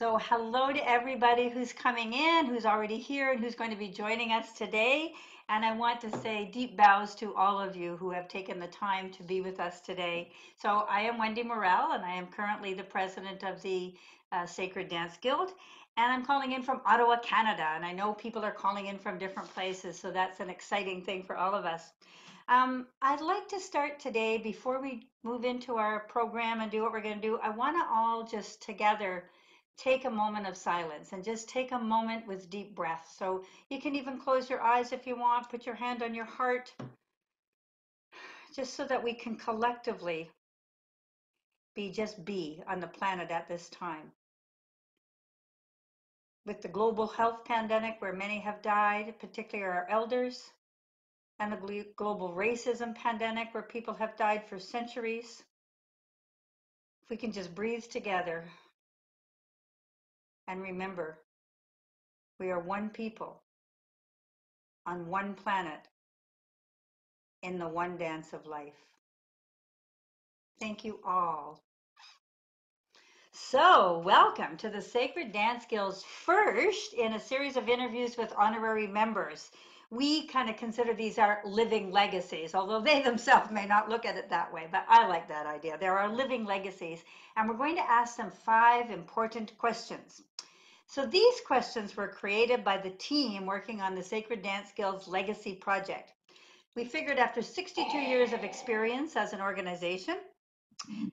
So hello to everybody who's coming in, who's already here, and who's going to be joining us today. And I want to say deep bows to all of you who have taken the time to be with us today. So I am Wendy Morell, and I am currently the president of the Sacred Dance Guild. And I'm calling in from Ottawa, Canada. And I know people are calling in from different places, so that's an exciting thing for all of us. I'd like to start today, before we move into our program and do what we're going to do, I want to all just together take a moment of silence and just take a moment with deep breath. So you can even close your eyes if you want, put your hand on your heart, just so that we can collectively be on the planet at this time. With the global health pandemic where many have died, particularly our elders, and the global racism pandemic where people have died for centuries, if we can just breathe together and remember we are one people on one planet in the one dance of life. Thank you all. So, welcome to the Sacred Dance Guild's first in a series of interviews with honorary members. We kind of consider these our living legacies, although they themselves may not look at it that way, but I like that idea. They're our living legacies, and we're going to ask them 5 important questions. So these questions were created by the team working on the Sacred Dance Guild's Legacy Project. We figured after 62 years of experience as an organization,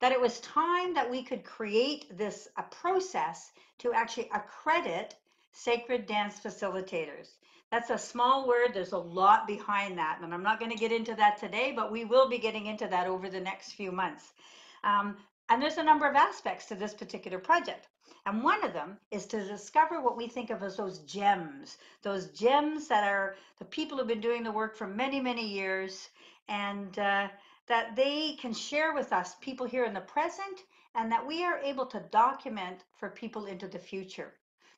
that it was time that we could create a process to actually accredit sacred dance facilitators. That's a small word. There's a lot behind that, and I'm not going to get into that today, but we will be getting into that over the next few months. And there's a number of aspects to this particular project. And one of them is to discover what we think of as those gems that are the people who've been doing the work for many, many years, and that they can share with us, people here in the present, and that we are able to document for people into the future.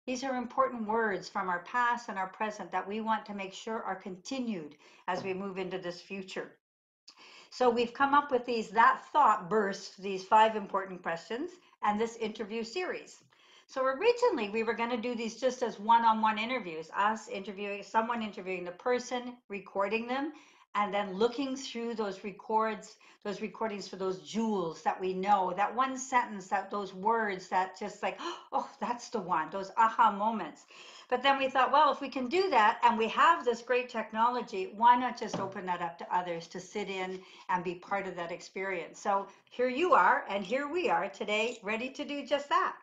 These are important words from our past and our present that we want to make sure are continued as we move into this future. So we've come up with that thought burst, these 5 important questions, and this interview series. So originally we were going to do these just as one-on-one interviews, us interviewing someone, interviewing the person, recording them, and then looking through those recordings for those jewels that we know, that one sentence, those words that just like, oh, that's the one, those aha moments. But then we thought, well, if we can do that and we have this great technology, why not just open that up to others to sit in and be part of that experience? So here you are, and here we are today, ready to do just that.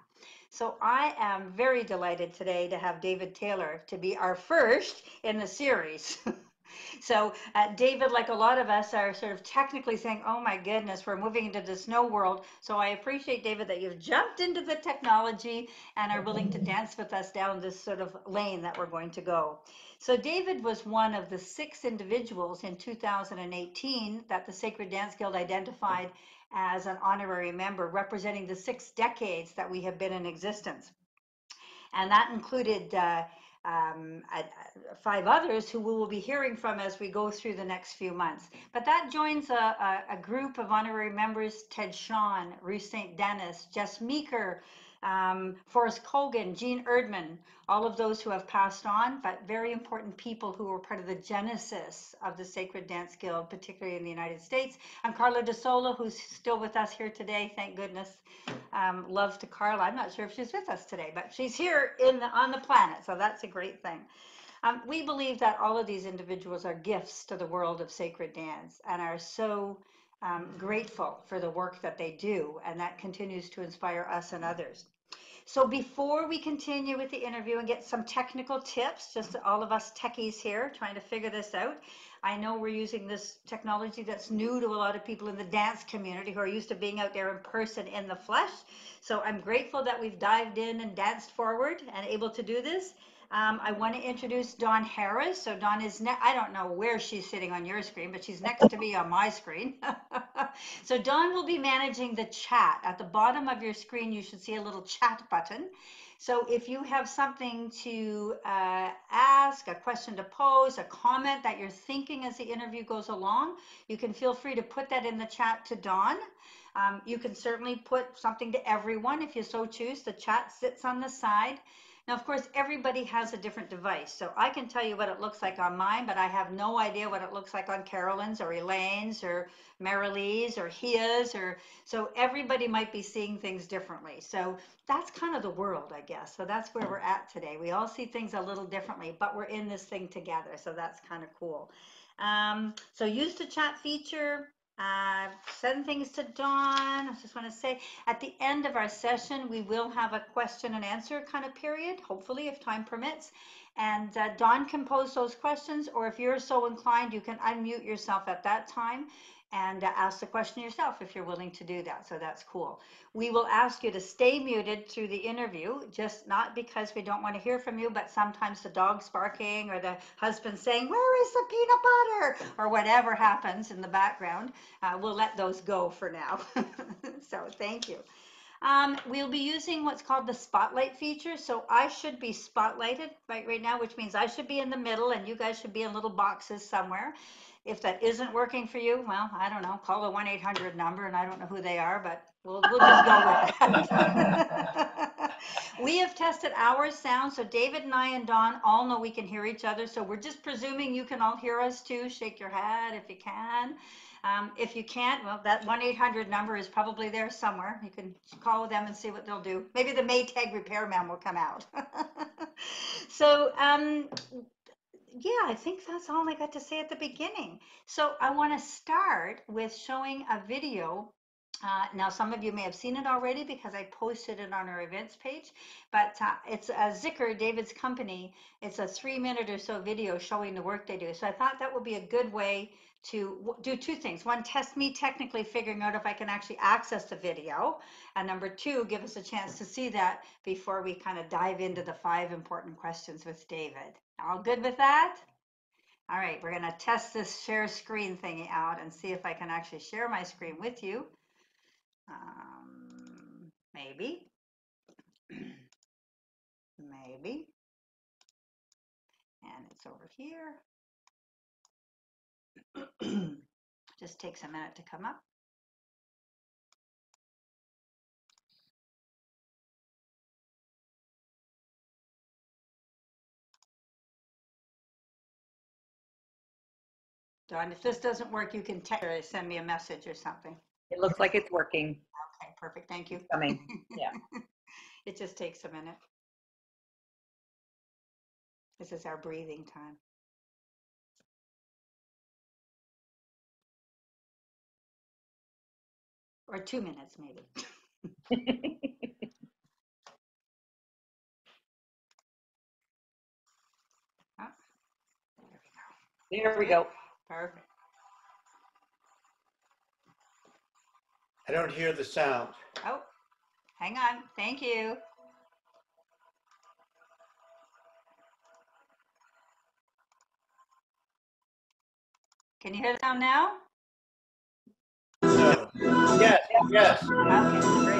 So I am very delighted today to have David Taylor to be our first in the series. So David, like a lot of us, are sort of technically saying, oh my goodness, we're moving into this snow world. So I appreciate, David, that you've jumped into the technology and are willing to dance with us down this sort of lane that we're going to go. So David was one of the 6 individuals in 2018 that the Sacred Dance Guild identified as an honorary member, representing the 6 decades that we have been in existence. And that included 5 others who we will be hearing from as we go through the next few months. But that joins a group of honorary members: Ted Sean, Ruth St. Dennis, Jess Meeker, Forrest Kogan, Jean Erdman, all of those who have passed on, but very important people who were part of the genesis of the Sacred Dance Guild, particularly in the United States. And Carla De Sola, who's still with us here today, thank goodness. Love to Carla. I'm not sure if she's with us today, but she's here on the planet, so that's a great thing. We believe that all of these individuals are gifts to the world of sacred dance and are so grateful for the work that they do, and that continues to inspire us and others. So before we continue with the interview and get some technical tips, just all of us techies here trying to figure this out, I know we're using this technology that's new to a lot of people in the dance community who are used to being out there in person in the flesh. So I'm grateful that we've dived in and danced forward and able to do this. I want to introduce Dawn Harris. So Dawn is, I don't know where she's sitting on your screen, but she's next to me on my screen. So Dawn will be managing the chat. At the bottom of your screen, you should see a little chat button. So if you have something to ask, a question to pose, a comment that you're thinking as the interview goes along, you can feel free to put that in the chat to Dawn. You can certainly put something to everyone if you so choose. The chat sits on the side. Now, of course, everybody has a different device. So I can tell you what it looks like on mine, but I have no idea what it looks like on Carolyn's or Elaine's or Marilee's or Hia's. So everybody might be seeing things differently. So that's kind of the world, I guess. So that's where we're at today. We all see things a little differently, but we're in this thing together. So that's kind of cool. So use the chat feature. Send things to Dawn. I just want to say at the end of our session, we will have a question and answer kind of period, hopefully, if time permits. And Dawn can pose those questions, or if you're so inclined, you can unmute yourself at that time and ask the question yourself if you're willing to do that. So that's cool. We will ask you to stay muted through the interview, just not because we don't want to hear from you, but sometimes the dog's barking or the husband saying, "Where is the peanut butter?" or whatever happens in the background. We'll let those go for now. So thank you. We'll be using what's called the spotlight feature. So I should be spotlighted right now, which means I should be in the middle and you guys should be in little boxes somewhere. If that isn't working for you, well, I don't know, call the 1-800 number, and I don't know who they are, but we'll just go with that. We have tested our sound, so David and I and Dawn all know we can hear each other, so we're just presuming you can all hear us too. Shake your head if you can. If you can't, well, that 1-800 number is probably there somewhere. You can call them and see what they'll do. Maybe the Maytag repairman will come out. So, yeah, I think that's all I got to say at the beginning. So I want to start with showing a video. Now, some of you may have seen it already because I posted it on our events page, but it's a Zikr, David's company. It's a 3-minute or so video showing the work they do. So I thought that would be a good way to do two things. One, test me technically figuring out if I can actually access the video. And number two, give us a chance to see that before we kind of dive into the 5 important questions with David. All good with that? All right, we're going to test this share screen thingy out and see if I can actually share my screen with you. Maybe. Maybe. And it's over here. Just takes a minute to come up. Dawn, if this doesn't work, you can text or send me a message or something. It looks like it's working. Okay, perfect. Thank you. Coming. Yeah. It just takes a minute. This is our breathing time. Or 2 minutes, maybe. Oh, There we go. perfect. I don't hear the sound. Oh, hang on. Thank you. Can you hear the sound now? No. Yes, yes. Okay, great.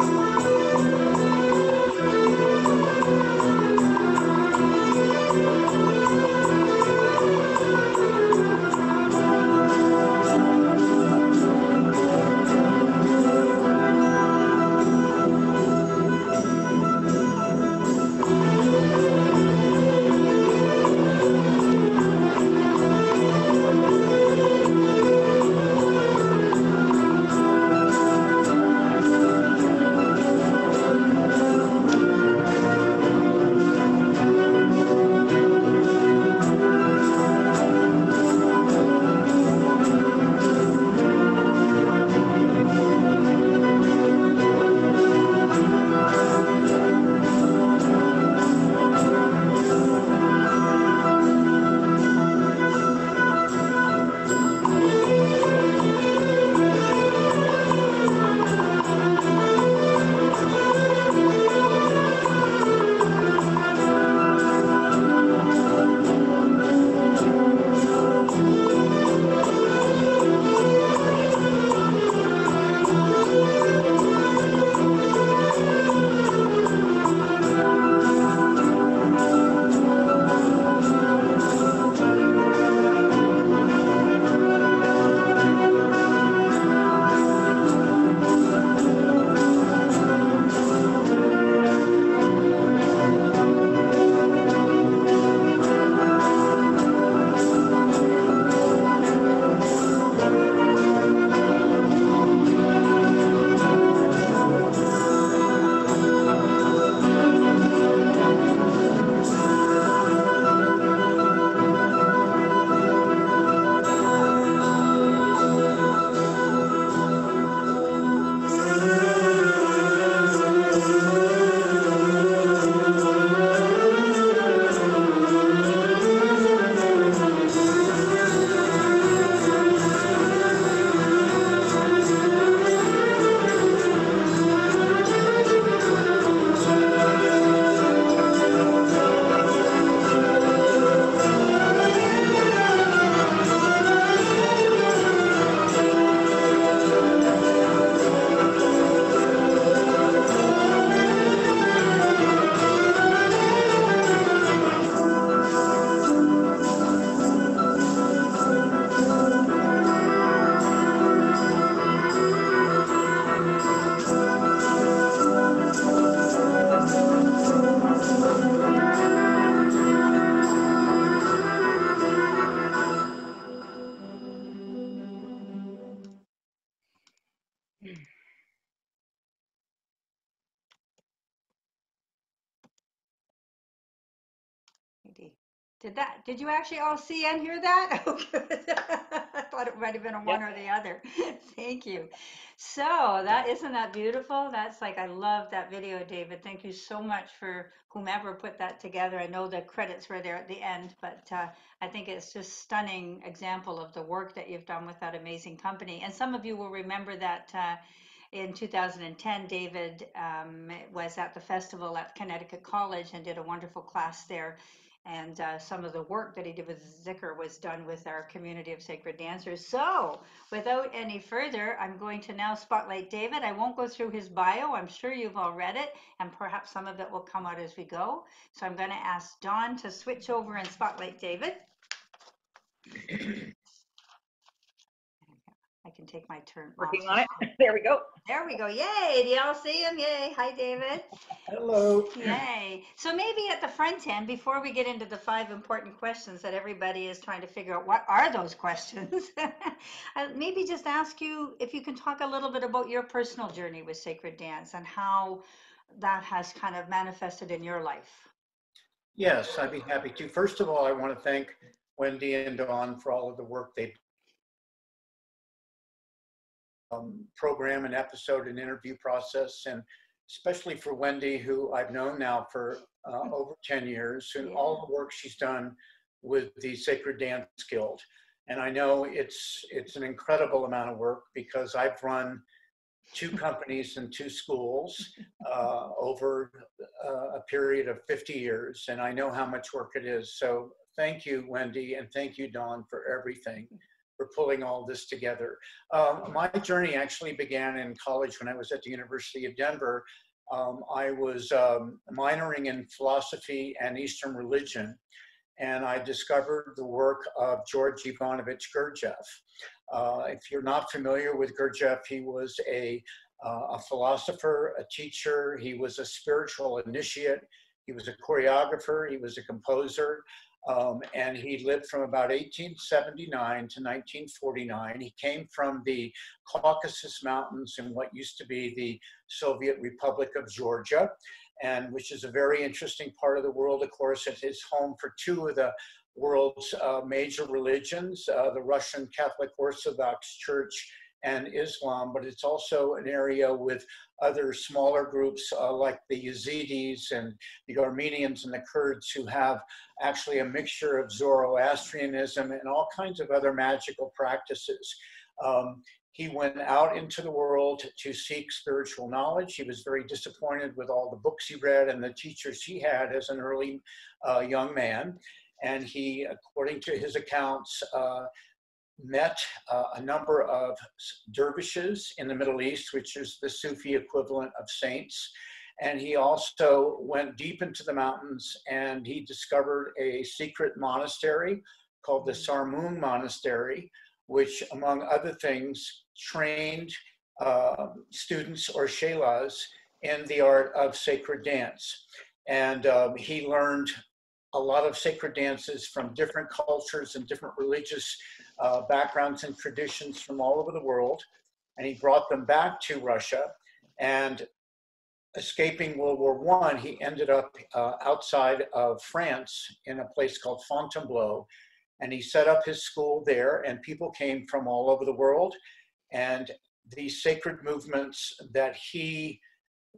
Did you actually all see and hear that? Oh, good. I thought it might have been a one Yep. or the other. Thank you. So isn't that beautiful? That's like, I love that video, David. Thank you so much for whomever put that together. I know the credits were there at the end, but I think it's just stunning example of the work that you've done with that amazing company. And some of you will remember that in 2010, David was at the festival at Connecticut College and did a wonderful class there. And some of the work that he did with Zikr was done with our community of sacred dancers. So without any further, I'm going to now spotlight David. I won't go through his bio. I'm sure you've all read it, and perhaps some of it will come out as we go. So I'm going to ask Dawn to switch over and spotlight David. I can take my turn Working off. on it. There we go. There we go. Yay. Do y'all see him? Yay. Hi, David. Hello. Yay. So maybe at the front end, before we get into the 5 important questions that everybody is trying to figure out, what are those questions? Maybe just ask you if you can talk a little bit about your personal journey with sacred dance and how that has kind of manifested in your life. Yes, I'd be happy to. First of all, I want to thank Wendy and Dawn for all of the work they program and episode and interview process, and especially for Wendy, who I've known now for over 10 years, and all the work she's done with the Sacred Dance Guild. And I know it's an incredible amount of work because I've run 2 companies and 2 schools over a period of 50 years, and I know how much work it is. So thank you, Wendy, and thank you, Dawn, for everything, for pulling all this together. My journey actually began in college when I was at the University of Denver. I was minoring in philosophy and Eastern religion, and I discovered the work of George Ivanovich Gurdjieff. If you're not familiar with Gurdjieff, he was a philosopher, a teacher. He was a spiritual initiate. He was a choreographer. He was a composer. And he lived from about 1879 to 1949. He came from the Caucasus Mountains in what used to be the Soviet Republic of Georgia, and which is a very interesting part of the world. Of course, it is home for 2 of the world's major religions, the Russian Catholic Orthodox Church and Islam, but it's also an area with other smaller groups like the Yazidis and the Armenians and the Kurds, who have actually a mixture of Zoroastrianism and all kinds of other magical practices. He went out into the world to seek spiritual knowledge. He was very disappointed with all the books he read and the teachers he had as an early young man. And he, according to his accounts, met a number of dervishes in the Middle East, which is the Sufi equivalent of saints. And he also went deep into the mountains, and he discovered a secret monastery called the Sarmun Monastery, which, among other things, trained students or shelahs in the art of sacred dance. And he learned a lot of sacred dances from different cultures and different religious backgrounds and traditions from all over the world. And he brought them back to Russia. And escaping World War I, he ended up outside of France in a place called Fontainebleau. And he set up his school there, and people came from all over the world. And these sacred movements that he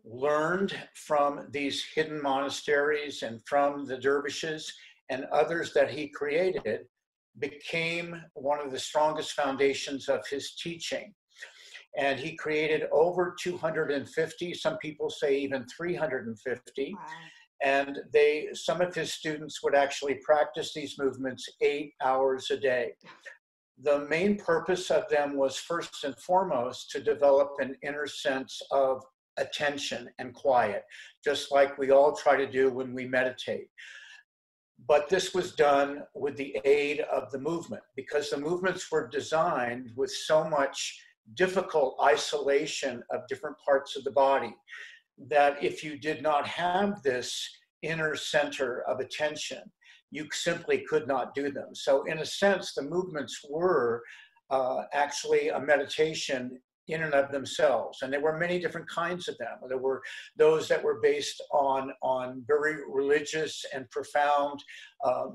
learned from these hidden monasteries and from the dervishes and others that he created became one of the strongest foundations of his teaching. And he created over 250, some people say even 350. Wow. And some of his students would actually practice these movements 8 hours a day. The main purpose of them was, first and foremost, to develop an inner sense of attention and quiet, just like we all try to do when we meditate. But this was done with the aid of the movement, because the movements were designed with so much difficult isolation of different parts of the body that if you did not have this inner center of attention, you simply could not do them. So in a sense, the movements were actually a meditation in and of themselves. And there were many different kinds of them. There were those that were based on very religious and profound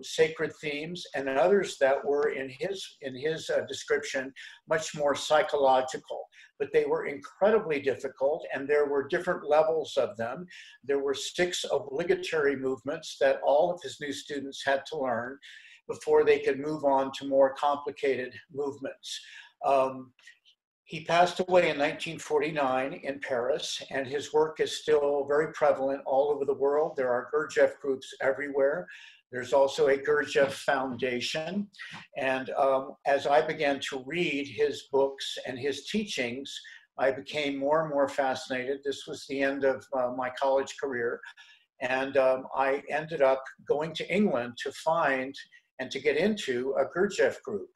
sacred themes, and others that were in his description much more psychological. But they were incredibly difficult, and there were different levels of them. There were 6 obligatory movements that all of his new students had to learn before they could move on to more complicated movements. He passed away in 1949 in Paris, and his work is still very prevalent all over the world. There are Gurdjieff groups everywhere. There's also a Gurdjieff Foundation. And as I began to read his books and his teachings, I became more and more fascinated. This was the end of my college career. And I ended up going to England to find and to get into a Gurdjieff group.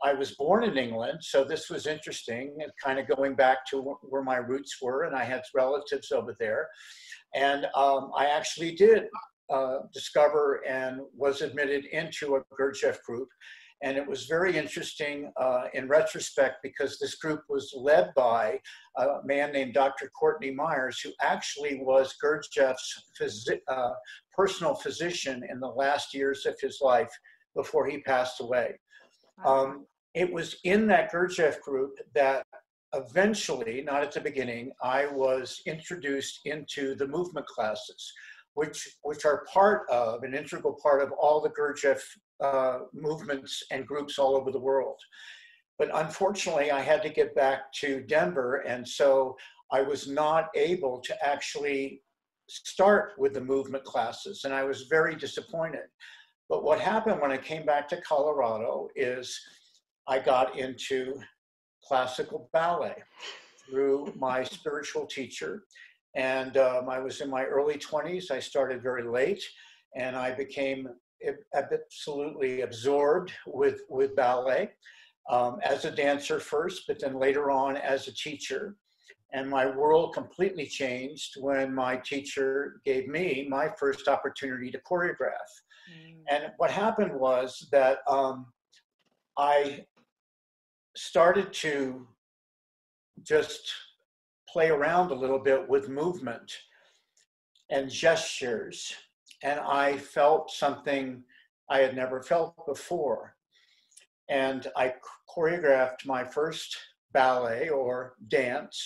I was born in England, so this was interesting, and kind of going back to where my roots were, and I had relatives over there. And I actually did discover and was admitted into a Gurdjieff group. And it was very interesting in retrospect, because this group was led by a man named Dr. Courtney Myers, who actually was Gurdjieff's personal physician in the last years of his life before he passed away. It was in that Gurdjieff group that eventually, not at the beginning, I was introduced into the movement classes, which are part of, an integral part of all the Gurdjieff movements and groups all over the world. But unfortunately, I had to get back to Denver, and so I was not able to actually start with the movement classes, and I was very disappointed. But what happened when I came back to Colorado is I got into classical ballet through my spiritual teacher. And I was in my early 20s. I started very late, and I became absolutely absorbed with ballet as a dancer first, but then later on as a teacher. And my world completely changed when my teacher gave me my first opportunity to choreograph. And what happened was that I started to just play around a little bit with movement and gestures. And I felt something I had never felt before. And I choreographed my first ballet or dance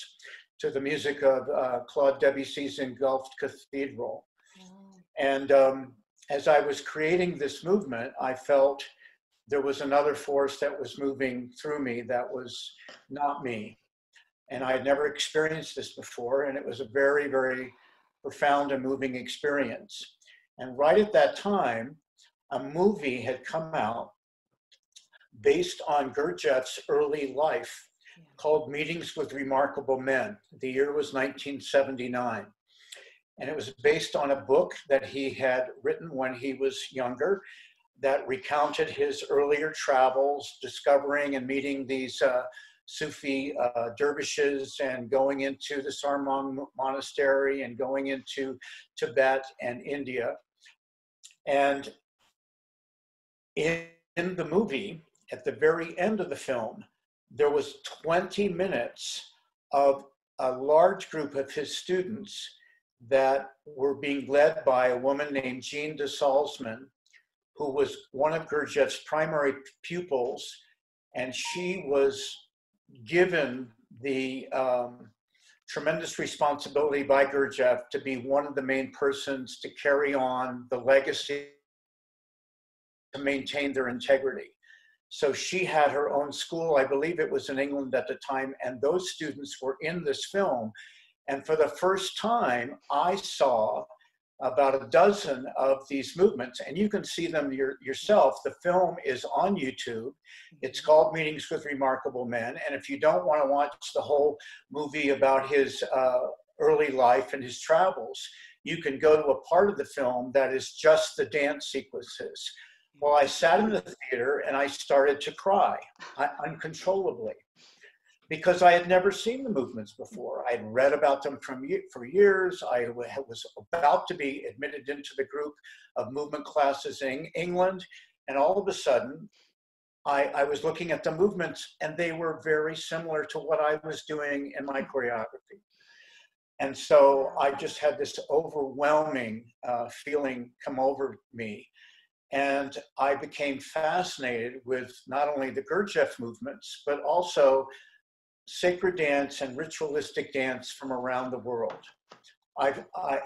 to the music of Claude Debussy's Engulfed Cathedral. And as I was creating this movement, I felt there was another force that was moving through me that was not me. And I had never experienced this before, and it was a very, very profound and moving experience. And right at that time, a movie had come out based on Gurdjieff's early life called Meetings with Remarkable Men. The year was 1979. And it was based on a book that he had written when he was younger that recounted his earlier travels, discovering and meeting these Sufi dervishes, and going into the Sarmang Monastery and going into Tibet and India. And in the movie, at the very end of the film, there was 20 minutes of a large group of his students that were being led by a woman named Jean de Salzman, who was one of Gurdjieff's primary pupils, and she was given the tremendous responsibility by Gurdjieff to be one of the main persons to carry on the legacy, to maintain their integrity. So she had her own school, I believe it was in England at the time, and those students were in this film. And for the first time, I saw about a dozen of these movements, and you can see them yourself. The film is on YouTube. It's called Meetings with Remarkable Men. And if you don't want to watch the whole movie about his early life and his travels, you can go to a part of the film that is just the dance sequences. Well, I sat in the theater and I started to cry uncontrollably, because I had never seen the movements before. I had read about them for years. I was about to be admitted into the group of movement classes in England. And all of a sudden, I was looking at the movements, and they were very similar to what I was doing in my choreography. And so I just had this overwhelming feeling come over me. And I became fascinated with not only the Gurdjieff movements, but also sacred dance and ritualistic dance from around the world.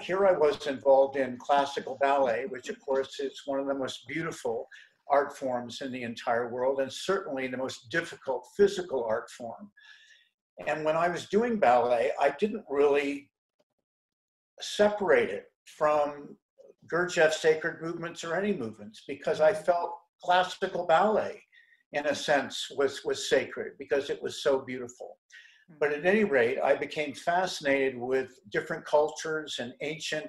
Here I was involved in classical ballet, which of course is one of the most beautiful art forms in the entire world, and certainly the most difficult physical art form. And when I was doing ballet, I didn't really separate it from Gurdjieff's sacred movements or any movements, because I felt classical ballet, in a sense, was sacred because it was so beautiful. But at any rate, I became fascinated with different cultures and ancient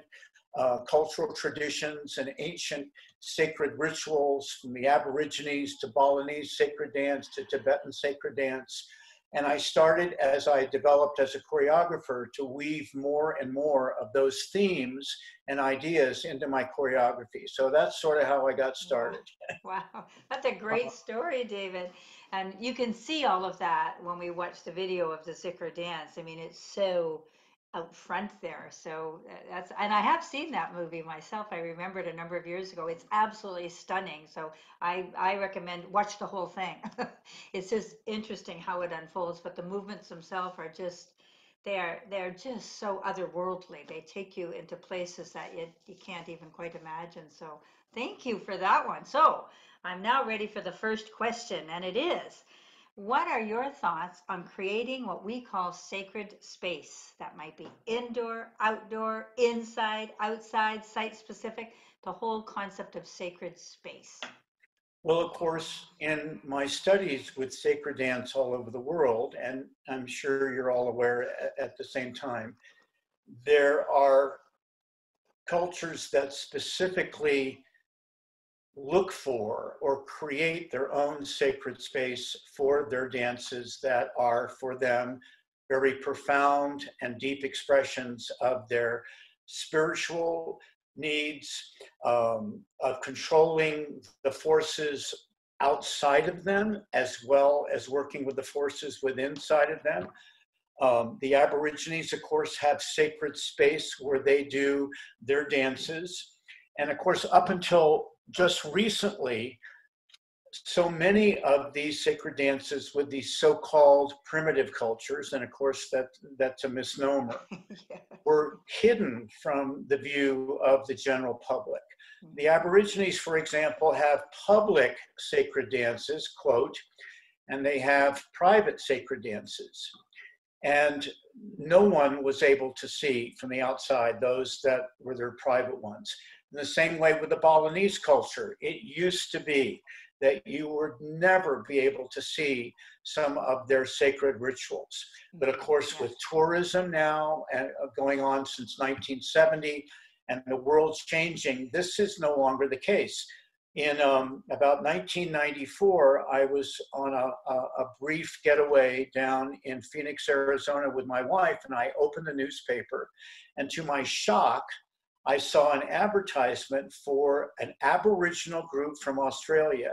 cultural traditions and ancient sacred rituals, from the Aborigines to Balinese sacred dance to Tibetan sacred dance. And I started, as I developed as a choreographer, to weave more and more of those themes and ideas into my choreography. So that's sort of how I got started. Wow, that's a great story, David. And you can see all of that when we watch the video of the Zikr dance. I mean, it's so out front there. So that's, and I have seen that movie myself. I remember it a number of years ago. It's absolutely stunning. So I recommend watch the whole thing. It's just interesting how it unfolds, but the movements themselves are just, they're just so otherworldly. They take you into places that you can't even quite imagine. So thank you for that one. So I'm now ready for the first question, and it is, what are your thoughts on creating what we call sacred space? That might be indoor, outdoor, inside, outside, site specific, the whole concept of sacred space. Well, of course, in my studies with sacred dance all over the world, and I'm sure you're all aware at the same time, there are cultures that specifically look for or create their own sacred space for their dances that are for them very profound and deep expressions of their spiritual needs, of controlling the forces outside of them, as well as working with the forces within inside of them. The Aborigines, of course, have sacred space where they do their dances. And of course, up until just recently, so many of these sacred dances with these so-called primitive cultures, and of course that's a misnomer, Yeah. were hidden from the view of the general public. The Aborigines, for example, have public sacred dances, quote, and they have private sacred dances. And no one was able to see from the outside those that were their private ones. In the same way with the Balinese culture, it used to be that you would never be able to see some of their sacred rituals. But of course, with tourism now and going on since 1970, and the world's changing, this is no longer the case. In about 1994, I was on a brief getaway down in Phoenix, Arizona with my wife, and I opened the newspaper, and to my shock, I saw an advertisement for an Aboriginal group from Australia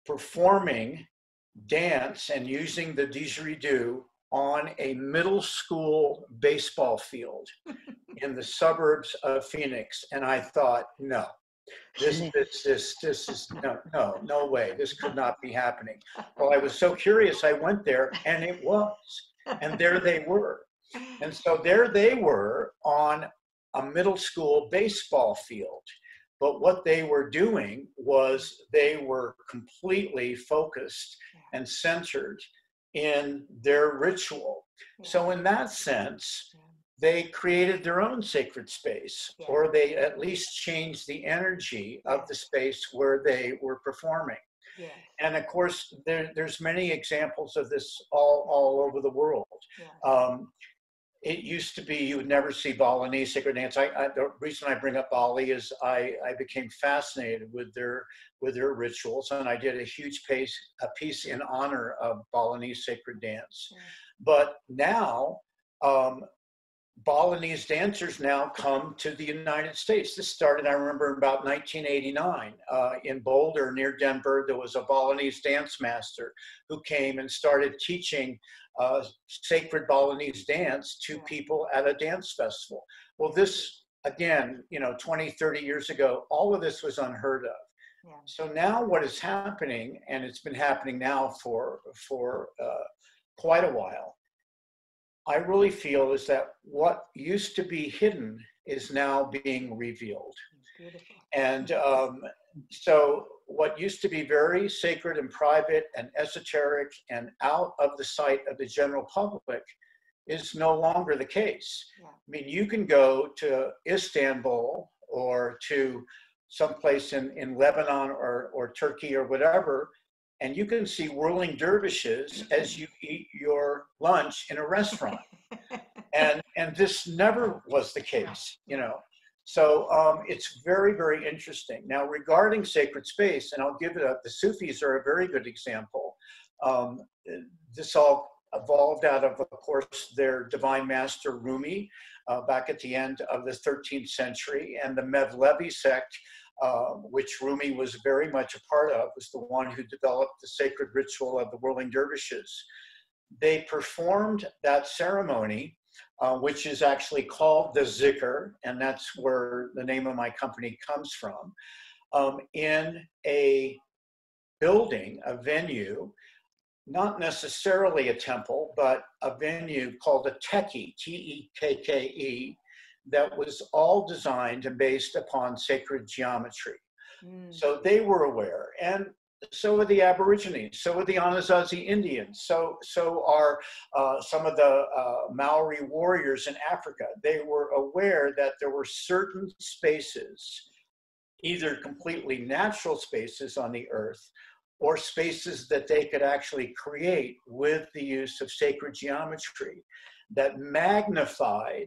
performing dance and using the didgeridoo on a middle school baseball field in the suburbs of Phoenix. And I thought, no, this is no way. This could not be happening. Well, I was so curious, I went there, and it was. And there they were. And so there they were on a middle school baseball field. But what they were doing was they were completely focused and centered in their ritual. So in that sense, they created their own sacred space, or they at least changed the energy of the space where they were performing. Yeah. And of course, there's many examples of this all over the world. Yeah. It used to be you would never see Balinese sacred dance. The reason I bring up Bali is I became fascinated with their rituals, and I did a huge piece in honor of Balinese sacred dance. Yeah. But now Balinese dancers now come to the United States. This started, I remember, in about 1989. In Boulder, near Denver, there was a Balinese dance master who came and started teaching sacred Balinese dance to people at a dance festival. Well, this, again, 20, 30 years ago, all of this was unheard of. Yeah. So now what is happening, and it's been happening now for quite a while, I really feel is that what used to be hidden is now being revealed. Beautiful. And so what used to be very sacred and private and esoteric and out of the sight of the general public is no longer the case. Yeah. I mean, you can go to Istanbul or to someplace in Lebanon or Turkey or whatever, and you can see whirling dervishes as you eat your lunch in a restaurant. And this never was the case, So it's very, very interesting. Now, regarding sacred space, and I'll give it up, the Sufis are a very good example. This all evolved out of course, their divine master Rumi back at the end of the 13th century, and the Mevlevi sect, which Rumi was very much a part of, was the one who developed the sacred ritual of the whirling dervishes. They performed that ceremony, which is actually called the Zikr, and that's where the name of my company comes from, in a building, a venue, not necessarily a temple, but a venue called a Tekke, T-E-K-K-E, that was all designed and based upon sacred geometry. So they were aware, and so are the Aborigines, so are the Anasazi Indians, so are some of the Maori warriors in Africa. They were aware that there were certain spaces, either completely natural spaces on the earth, or spaces that they could actually create with the use of sacred geometry that magnified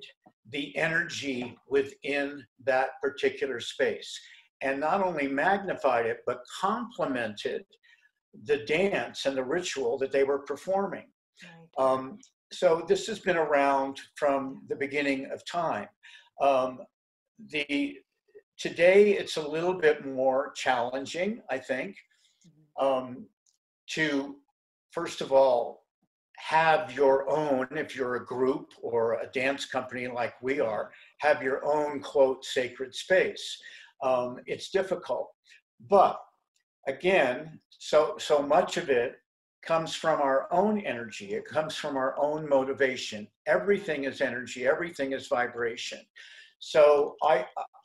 the energy within that particular space. And not only magnified it, but complemented the dance and the ritual that they were performing. Right. So this has been around from the beginning of time. Today, it's a little bit more challenging, I think, to, first of all, have your own, if you're a group or a dance company like we are, have your own, quote, sacred space. It's difficult. But again, so much of it comes from our own energy. It comes from our own motivation. Everything is energy. Everything is vibration. So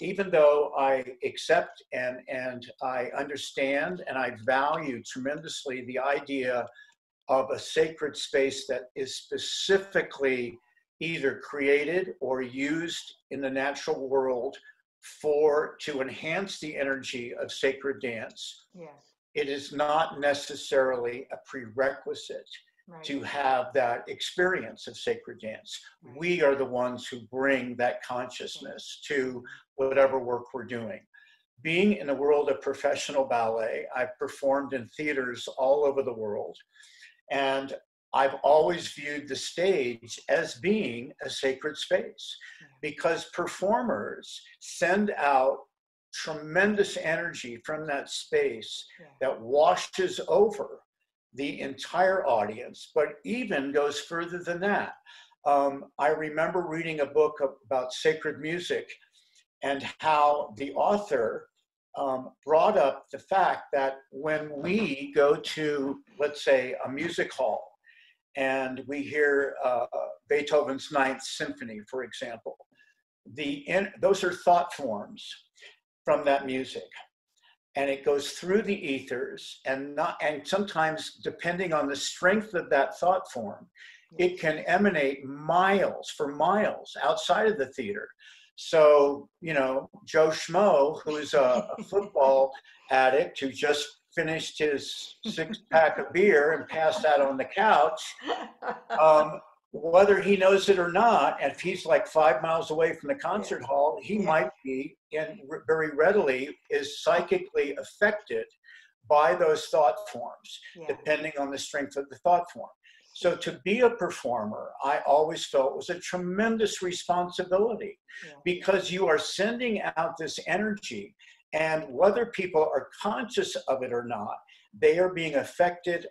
even though I accept and I understand and I value tremendously the idea of a sacred space that is specifically either created or used in the natural world to enhance the energy of sacred dance, Yes. it is not necessarily a prerequisite to have that experience of sacred dance. Right. We are the ones who bring that consciousness to whatever work we're doing. Being in the world of professional ballet, I've performed in theaters all over the world, and I've always viewed the stage as being a sacred space because performers send out tremendous energy from that space that washes over the entire audience, but even goes further than that. I remember reading a book about sacred music and how the author brought up the fact that when we go to, let's say, a music hall and we hear Beethoven's Ninth Symphony, for example, those are thought forms from that music. And it goes through the ethers, and sometimes, depending on the strength of that thought form, it can emanate for miles outside of the theater. So, Joe Schmo, who is a football addict who just finished his 6-pack of beer and passed out on the couch, whether he knows it or not, and if he's like 5 miles away from the concert hall, he might be, and very readily is psychically affected by those thought forms, depending on the strength of the thought form. So to be a performer, I always felt was a tremendous responsibility Yeah. because you are sending out this energy, and whether people are conscious of it or not, they are being affected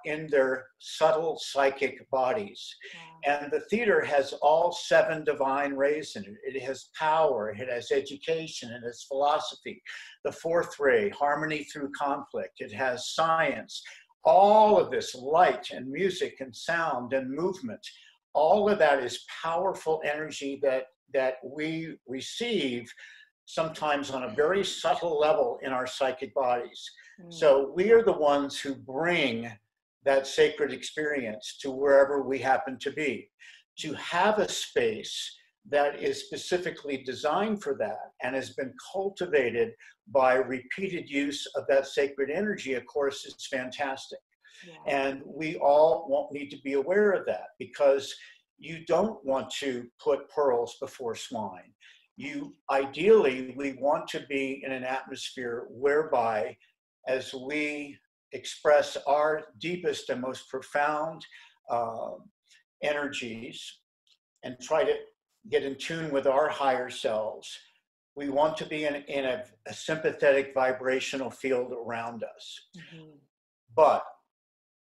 in their subtle psychic bodies. Wow. And the theater has all 7 divine rays in it. It has power, it has education, it has philosophy. The 4th ray, harmony through conflict. It has science. All of this light and music and sound and movement, all of that is powerful energy that we receive sometimes on a very subtle level in our psychic bodies. So we are the ones who bring that sacred experience to wherever we happen to be. To have a space that is specifically designed for that and has been cultivated by repeated use of that sacred energy, of course, is fantastic. Yeah. And we all won't need to be aware of that, because you don't want to put pearls before swine. Ideally, we want to be in an atmosphere whereby, as we express our deepest and most profound energies and try to get in tune with our higher selves, we want to be in a sympathetic vibrational field around us. But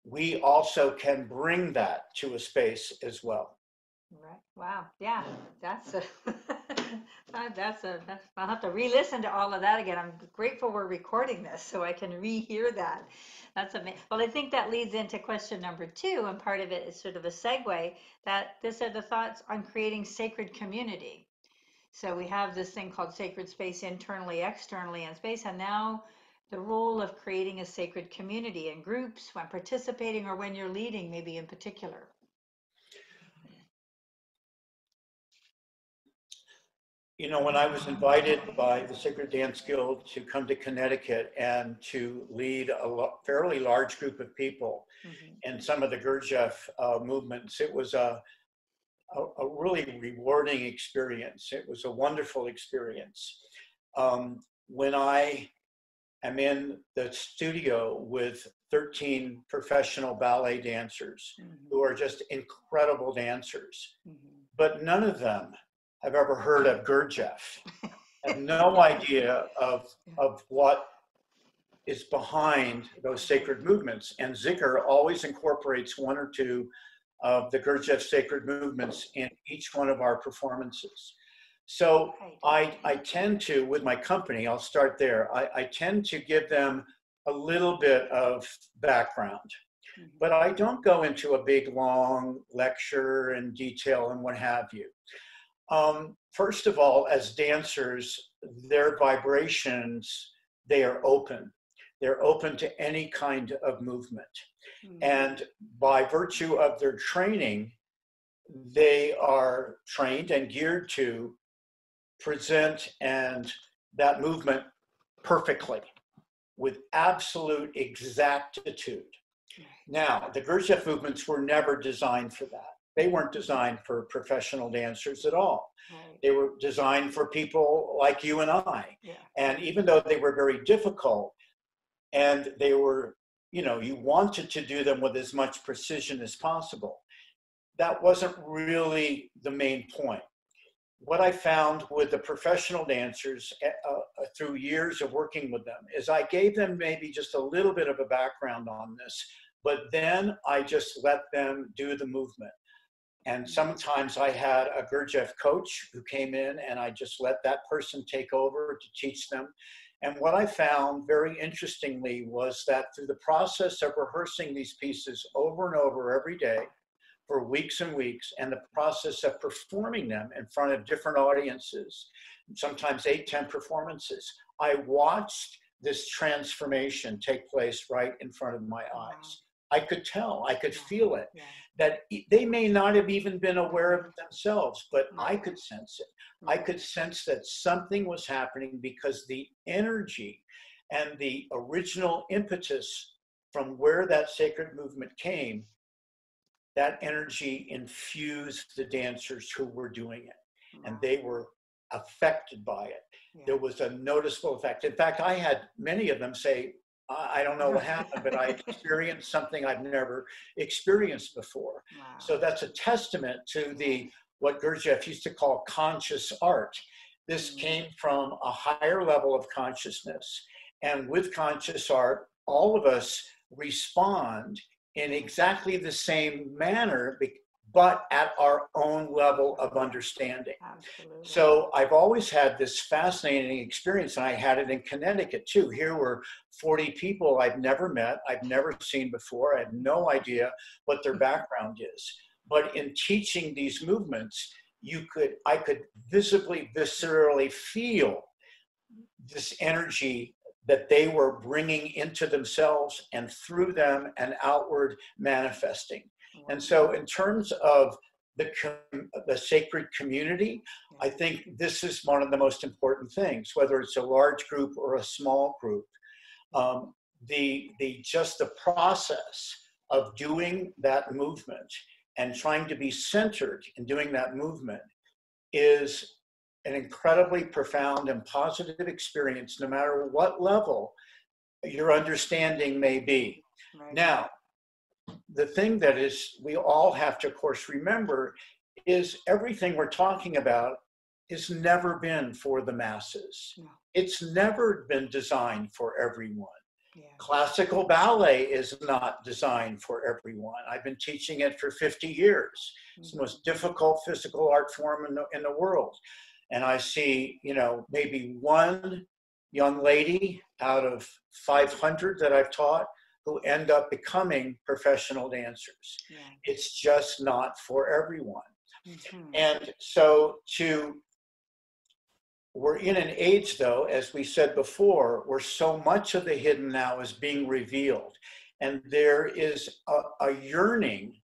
we also can bring that to a space as well. Right. Wow. Yeah. I'll have to re-listen to all of that again. I'm grateful we're recording this so I can rehear that. That's amazing. Well, I think that leads into question number 2, and part of it is sort of a segue, that these are the thoughts on creating sacred community. So we have this thing called sacred space internally, externally, and space, and now the role of creating a sacred community in groups, when participating or when you're leading, maybe in particular. You know, when I was invited by the Sacred Dance Guild to come to Connecticut and to lead a fairly large group of people in some of the Gurdjieff movements, it was a really rewarding experience. It was a wonderful experience. When I am in the studio with 13 professional ballet dancers who are just incredible dancers, but none of them have ever heard of Gurdjieff, have no idea of what is behind those sacred movements. And Zikr always incorporates 1 or 2 of the Gurdjieff sacred movements in each one of our performances. So I tend to, with my company, I'll start there, I tend to give them a little bit of background, but I don't go into a big, long lecture and detail and what have you. First of all, as dancers, their vibrations, they are open. They're open to any kind of movement. And by virtue of their training, they are trained and geared to present that movement perfectly, with absolute exactitude. Now, the Gurdjieff movements were never designed for that. They weren't designed for professional dancers at all. Right. They were designed for people like you and I. Yeah. And even though they were very difficult, and they were, you wanted to do them with as much precision as possible, that wasn't really the main point. What I found with the professional dancers through years of working with them is I gave them maybe just a little bit of a background on this, but then I just let them do the movement. And sometimes I had a Gurdjieff coach who came in, and I just let that person take over to teach them. And what I found very interestingly was that through the process of rehearsing these pieces over and over every day for weeks and weeks, and the process of performing them in front of different audiences, sometimes 8, 10 performances, I watched this transformation take place right in front of my eyes. I could tell, I could feel it, that they may not have even been aware of it themselves, but I could sense it. I could sense that something was happening because the energy and the original impetus from where that sacred movement came, that energy infused the dancers who were doing it, and they were affected by it. There was a noticeable effect. In fact, I had many of them say, I don't know what happened, but I experienced something I've never experienced before. Wow. So that's a testament to what Gurdjieff used to call conscious art. This came from a higher level of consciousness. And with conscious art, all of us respond in exactly the same manner, but at our own level of understanding. Absolutely. So I've always had this fascinating experience, and I had it in Connecticut too. Here were 40 people I've never met, I've never seen before. I had no idea what their background is. But in teaching these movements, I could viscerally feel this energy that they were bringing into themselves and through them and outward manifesting. And so in terms of the sacred community, I think this is one of the most important things, whether it's a large group or a small group. Just the process of doing that movement and trying to be centered in doing that movement is an incredibly profound and positive experience, no matter what level your understanding may be. Right. Now, the thing that we all have to, of course, remember is everything we're talking about has never been for the masses. No. It's never been designed for everyone. Yeah. Classical ballet is not designed for everyone. I've been teaching it for 50 years. It's the most difficult physical art form in the world. And I see, maybe one young lady out of 500 that I've taught who end up becoming professional dancers. Yeah. It's just not for everyone. Mm-hmm. And so we're in an age, though, as we said before, where so much of the hidden now is being revealed. And there is a yearning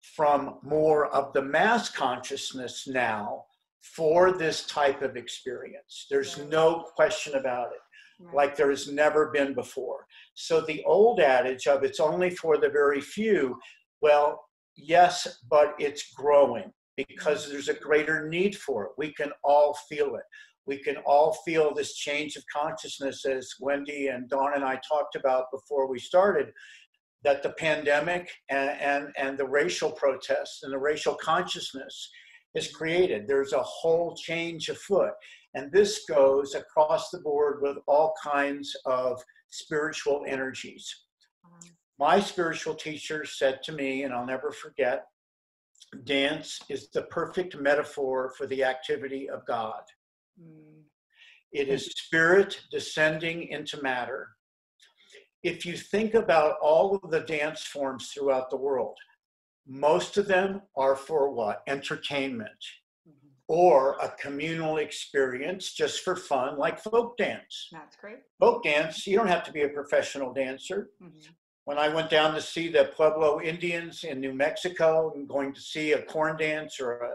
from more of the mass consciousness now for this type of experience. There's no question about it. Right. Like there has never been before. So the old adage of it's only for the very few, well, yes, but it's growing because there's a greater need for it. We can all feel it. We can all feel this change of consciousness, as Wendy and Dawn and I talked about before we started, that the pandemic and the racial protests and the racial consciousness is created. There's a whole change afoot. And this goes across the board with all kinds of spiritual energies. My spiritual teacher said to me, and I'll never forget, dance is the perfect metaphor for the activity of God. It is spirit descending into matter. If you think about all of the dance forms throughout the world, most of them are for what? Entertainment. Or a communal experience just for fun, like folk dance. That's great. Folk dance, you don't have to be a professional dancer. Mm-hmm. When I went down to see the Pueblo Indians in New Mexico and going to see a corn dance or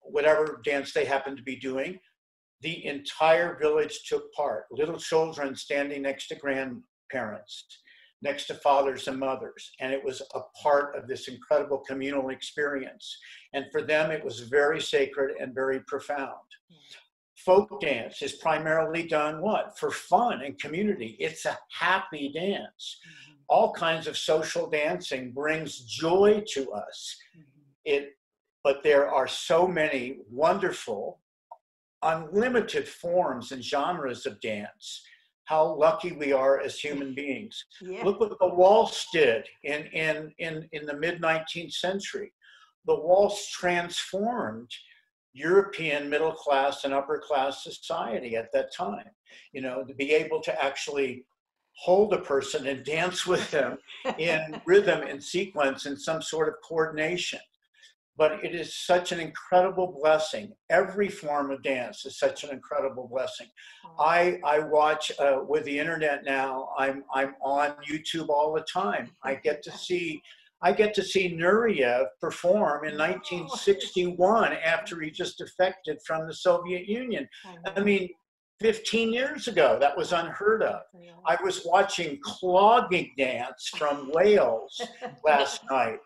whatever dance they happened to be doing, the entire village took part. Little children standing next to grandparents, next to fathers and mothers. And it was a part of this incredible communal experience. And for them, it was very sacred and very profound. Folk dance is primarily done what? For fun and community. It's a happy dance. All kinds of social dancing brings joy to us. But there are so many wonderful, unlimited forms and genres of dance. How lucky we are as human beings. Yeah. Look what the waltz did in the mid-19th century. The waltz transformed European middle class and upper class society at that time. To be able to actually hold a person and dance with them in rhythm and sequence and some sort of coordination. But it is such an incredible blessing. Every form of dance is such an incredible blessing. I watch with the internet now. I'm on YouTube all the time. I get to see Nureyev perform in 1961 after he just defected from the Soviet Union. I mean, 15 years ago, that was unheard of. I was watching clogging dance from Wales last night.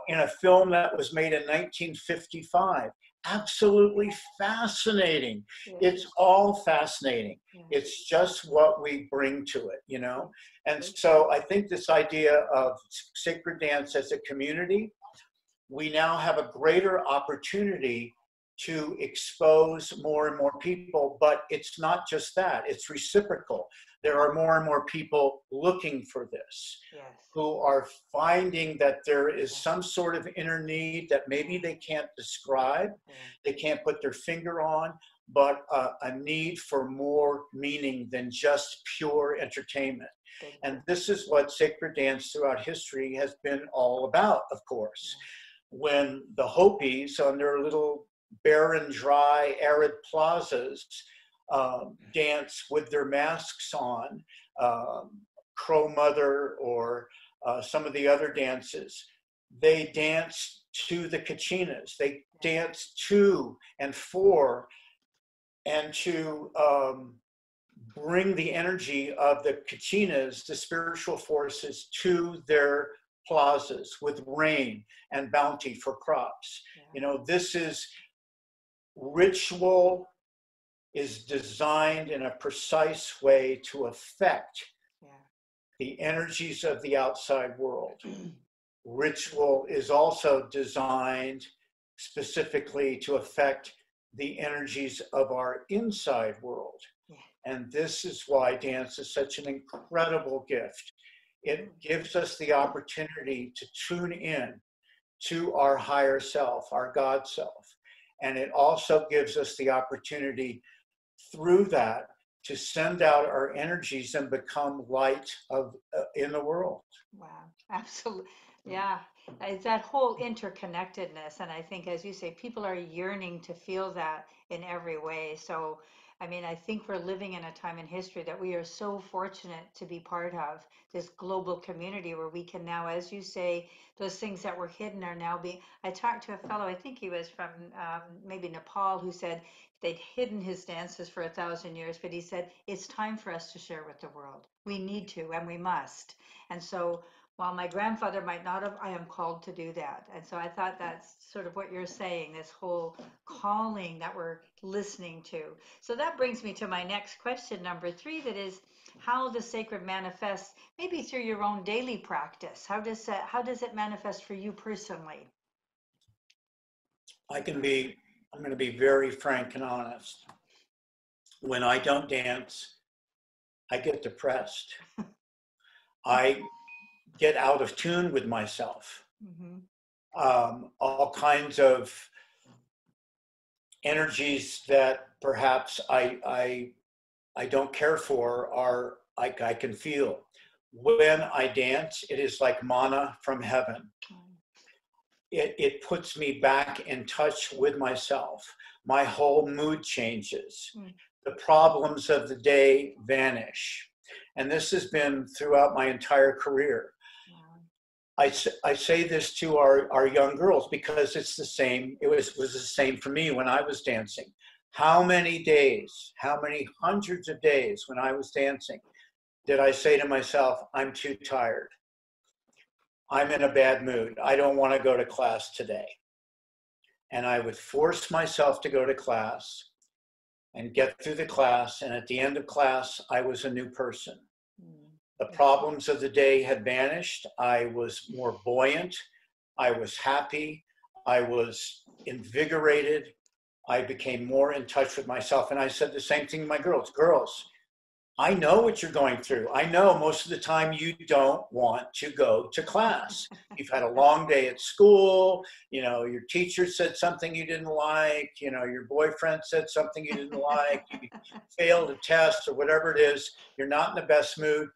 In a film that was made in 1955. absolutely fascinating. Yeah. It's all fascinating. Yeah. It's just what we bring to it, you know? And so I think this idea of sacred dance as a community, we now have a greater opportunity to expose more and more people, but it's not just that, it's reciprocal. There are more and more people looking for this, Yes. who are finding that there is some sort of inner need that maybe they can't describe, Yeah. they can't put their finger on, but a need for more meaning than just pure entertainment. Thank you. And this is what sacred dance throughout history has been all about, of course. When the Hopis on their little barren, dry, arid plazas dance with their masks on, Crow Mother or some of the other dances, they dance to the Kachinas. They dance to and for and to bring the energy of the Kachinas, the spiritual forces, to their plazas with rain and bounty for crops. Yeah. You know, this is ritual is designed in a precise way to affect Yeah. the energies of the outside world. Ritual is also designed specifically to affect the energies of our inside world. Yeah. And this is why dance is such an incredible gift. It gives us the opportunity to tune in to our higher self, our God self. And it also gives us the opportunity through that to send out our energies and become light in the world. Wow, absolutely. Yeah, it's that whole interconnectedness. And I think, as you say, people are yearning to feel that in every way. So, I mean, I think we're living in a time in history that we are so fortunate to be part of this global community where we can now, as you say, those things that were hidden are now being. I talked to a fellow, I think he was from maybe Nepal, who said they'd hidden his dances for 1,000 years, but he said, it's time for us to share with the world. We need to, and we must. And so, while my grandfather might not have, I am called to do that. And so I thought that's sort of what you're saying, this whole calling that we're listening to. So that brings me to my next question, number 3, that is how the sacred manifests, maybe through your own daily practice. How does it manifest for you personally? I'm going to be very frank and honest. When I don't dance, I get depressed. I get out of tune with myself. Mm-hmm. All kinds of energies that perhaps I don't care for are I can feel. When I dance, it is like manna from heaven. It puts me back in touch with myself. My whole mood changes. The problems of the day vanish. And this has been throughout my entire career. I say this to our young girls because it's the same. It was the same for me when I was dancing. How many days, how many hundreds of days when I was dancing did I say to myself, I'm too tired. I'm in a bad mood. I don't want to go to class today. And I would force myself to go to class and get through the class. And at the end of class, I was a new person. The problems of the day had vanished. I was more buoyant. I was happy. I was invigorated. I became more in touch with myself. And I said the same thing to my girls. Girls, I know what you're going through. I know most of the time you don't want to go to class. You've had a long day at school. You know, your teacher said something you didn't like. You know, your boyfriend said something you didn't like. You failed a test or whatever it is. You're not in the best mood.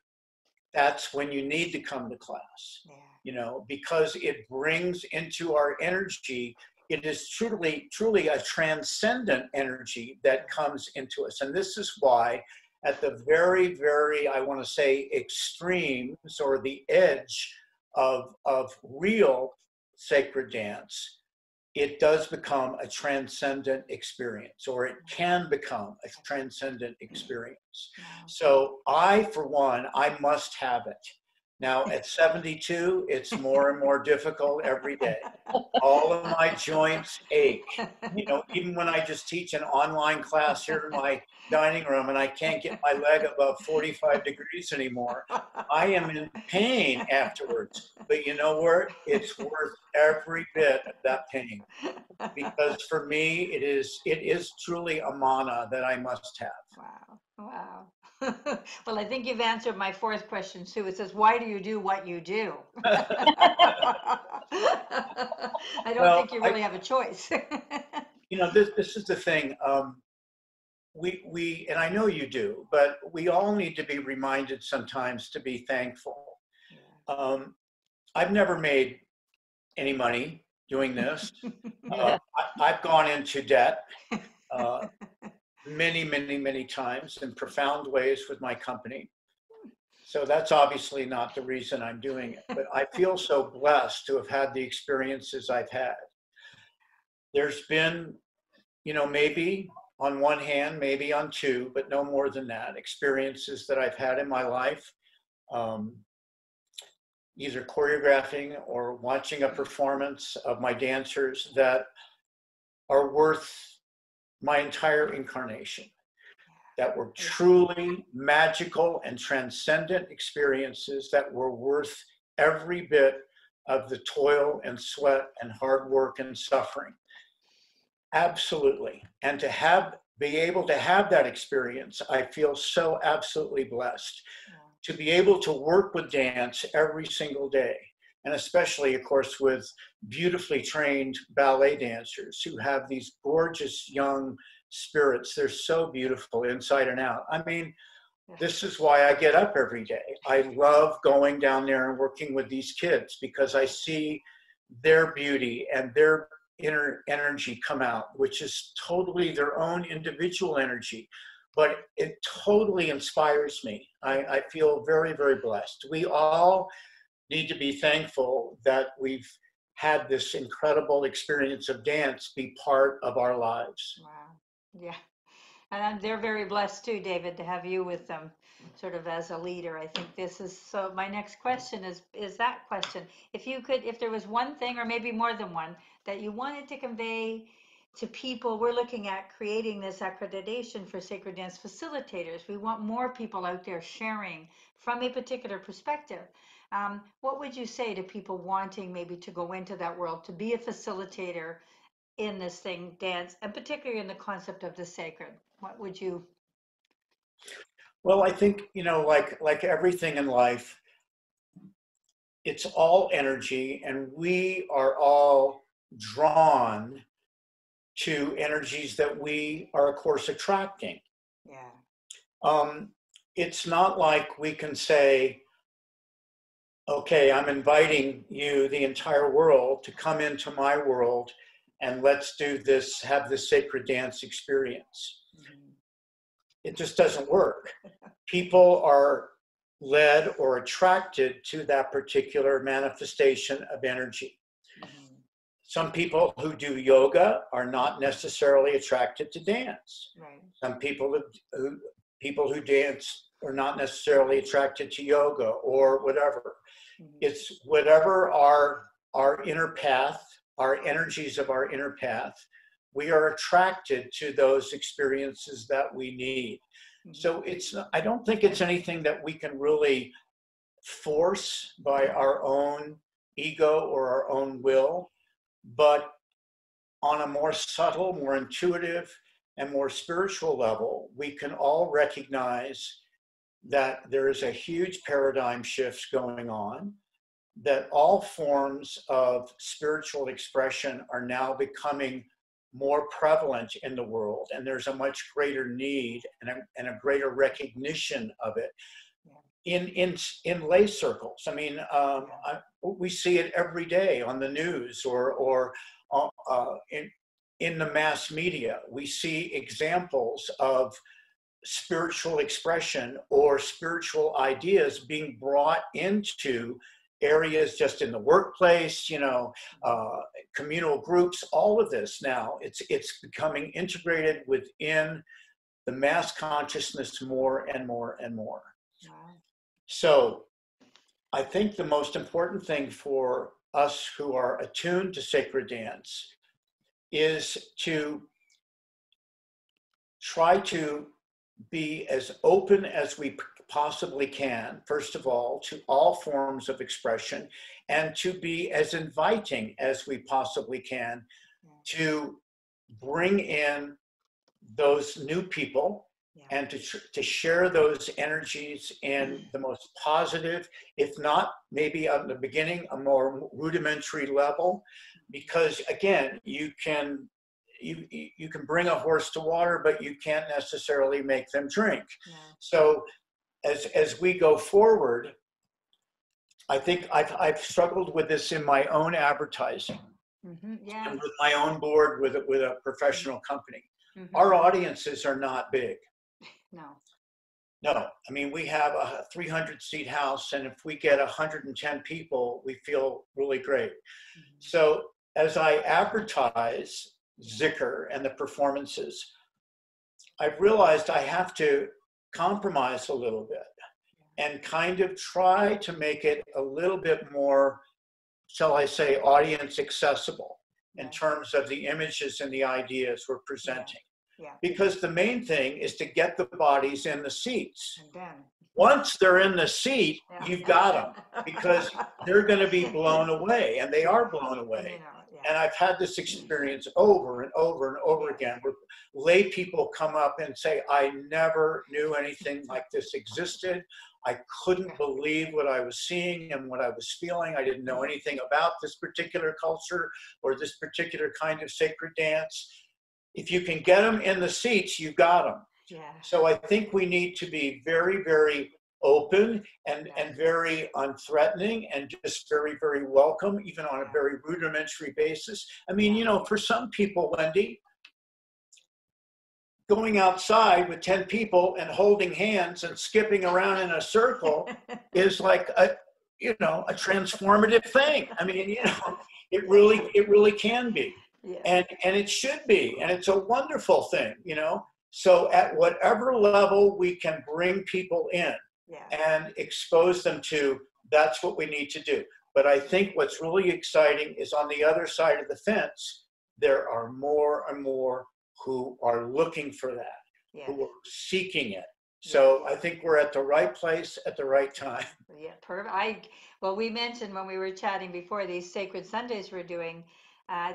That's when you need to come to class, you know, because it brings into our energy, it is truly a transcendent energy that comes into us. And this is why at the very, very, I want to say, extremes or the edge of real sacred dance, it does become a transcendent experience, or it can become a transcendent experience. So I, for one, I must have it. Now at 72, it's more and more difficult every day. All of my joints ache. You know, even when I just teach an online class here in my dining room and I can't get my leg above 45 degrees anymore, I am in pain afterwards. But you know what? It's worth every bit of that pain, because for me, it is truly a mana that I must have. Wow. Wow. Well, I think you've answered my fourth question too. It says, why do you do what you do? I don't Well, think you really have a choice. this is the thing. We and I know you do, but we all need to be reminded sometimes to be thankful. I've never made any money doing this. I've gone into debt many, many, many times in profound ways with my company. So that's obviously not the reason I'm doing it, but I feel so blessed to have had the experiences I've had. There's been, maybe on one hand, maybe on two, but no more than that, experiences that I've had in my life, either choreographing or watching a performance of my dancers, that are worth my entire incarnation, that were truly magical and transcendent experiences that were worth every bit of the toil and sweat and hard work and suffering. Absolutely. And to be able to have that experience, I feel so absolutely blessed. To be able to work with dance every single day, and especially, of course, with beautifully trained ballet dancers who have these gorgeous young spirits. They're so beautiful inside and out. I mean, this is why I get up every day. I love going down there and working with these kids, because I see their beauty and their inner energy come out, which is totally their own individual energy. But it totally inspires me. I feel very, very blessed. We all need to be thankful that we've had this incredible experience of dance be part of our lives. Wow. Yeah. And they're very blessed too, David, to have you with them sort of as a leader. I think this is, so my next question is that question. If there was one thing, or maybe more than one, that you wanted to convey to people, we're looking at creating this accreditation for sacred dance facilitators. We want more people out there sharing from a particular perspective. What would you say to people wanting maybe to go into that world, to be a facilitator in this thing, dance, and particularly in the concept of the sacred? What would you? Well, I think, like everything in life, it's all energy, and we are all drawn to energies that we are, of course, attracting. Yeah. It's not like we can say, okay, I'm inviting you, the entire world, to come into my world, and let's do this, have this sacred dance experience. Mm-hmm. It just doesn't work. People are led or attracted to that particular manifestation of energy. Mm-hmm. Some people who do yoga are not necessarily attracted to dance. Right. Some people who dance are not necessarily attracted to yoga or whatever. Mm-hmm. It's whatever our inner path, our energies of our inner path, we are attracted to those experiences that we need. Mm-hmm. So I don't think it's anything that we can really force by our own ego or our own will, but on a more subtle, more intuitive, and more spiritual level, we can all recognize that there is a huge paradigm shift going on, that all forms of spiritual expression are now becoming more prevalent in the world, and there's a much greater need and a greater recognition of it in lay circles. I mean, we see it every day on the news or in the mass media. We see examples of spiritual expression or spiritual ideas being brought into areas just in the workplace, communal groups, all of this now, it's becoming integrated within the mass consciousness more and more and more. Wow. So I think the most important thing for us who are attuned to sacred dance is to try to be as open as we possibly can, first of all, to all forms of expression, and to be as inviting as we possibly can to bring in those new people and to share those energies in the most positive, if not maybe at the beginning, a more rudimentary level, because again, you can bring a horse to water, but you can't necessarily make them drink. Yeah. So as we go forward, I think I've struggled with this in my own advertising. Yeah. And with my own board with a professional company. Our audiences are not big. No, I mean, we have a 300-seat house, and if we get 110 people, we feel really great. So as I advertise Zikr and the performances, I've realized I have to compromise a little bit and kind of try to make it a little bit more, shall I say, audience accessible in terms of the images and the ideas we're presenting. Because the main thing is to get the bodies in the seats. Once they're in the seat, you've got them, because they're going to be blown away, and they are blown away. And I've had this experience over and over and over again, where lay people come up and say, I never knew anything like this existed. I couldn't believe what I was seeing and what I was feeling. I didn't know anything about this particular culture or this particular kind of sacred dance. If you can get them in the seats, you got them. So I think we need to be very, very open and very unthreatening and just very, very welcome, even on a very rudimentary basis. I mean, you know, for some people, Wendy, going outside with 10 people and holding hands and skipping around in a circle is like a transformative thing. I mean, you know, it really can be. And it should be, and it's a wonderful thing, you know. So at whatever level we can bring people in and expose them to, that's what we need to do. But I think what's really exciting is on the other side of the fence, there are more and more who are looking for that, who are seeking it. So I think we're at the right place at the right time. Yeah, perfect. Well, we mentioned when we were chatting before these Sacred Sundays we're doing,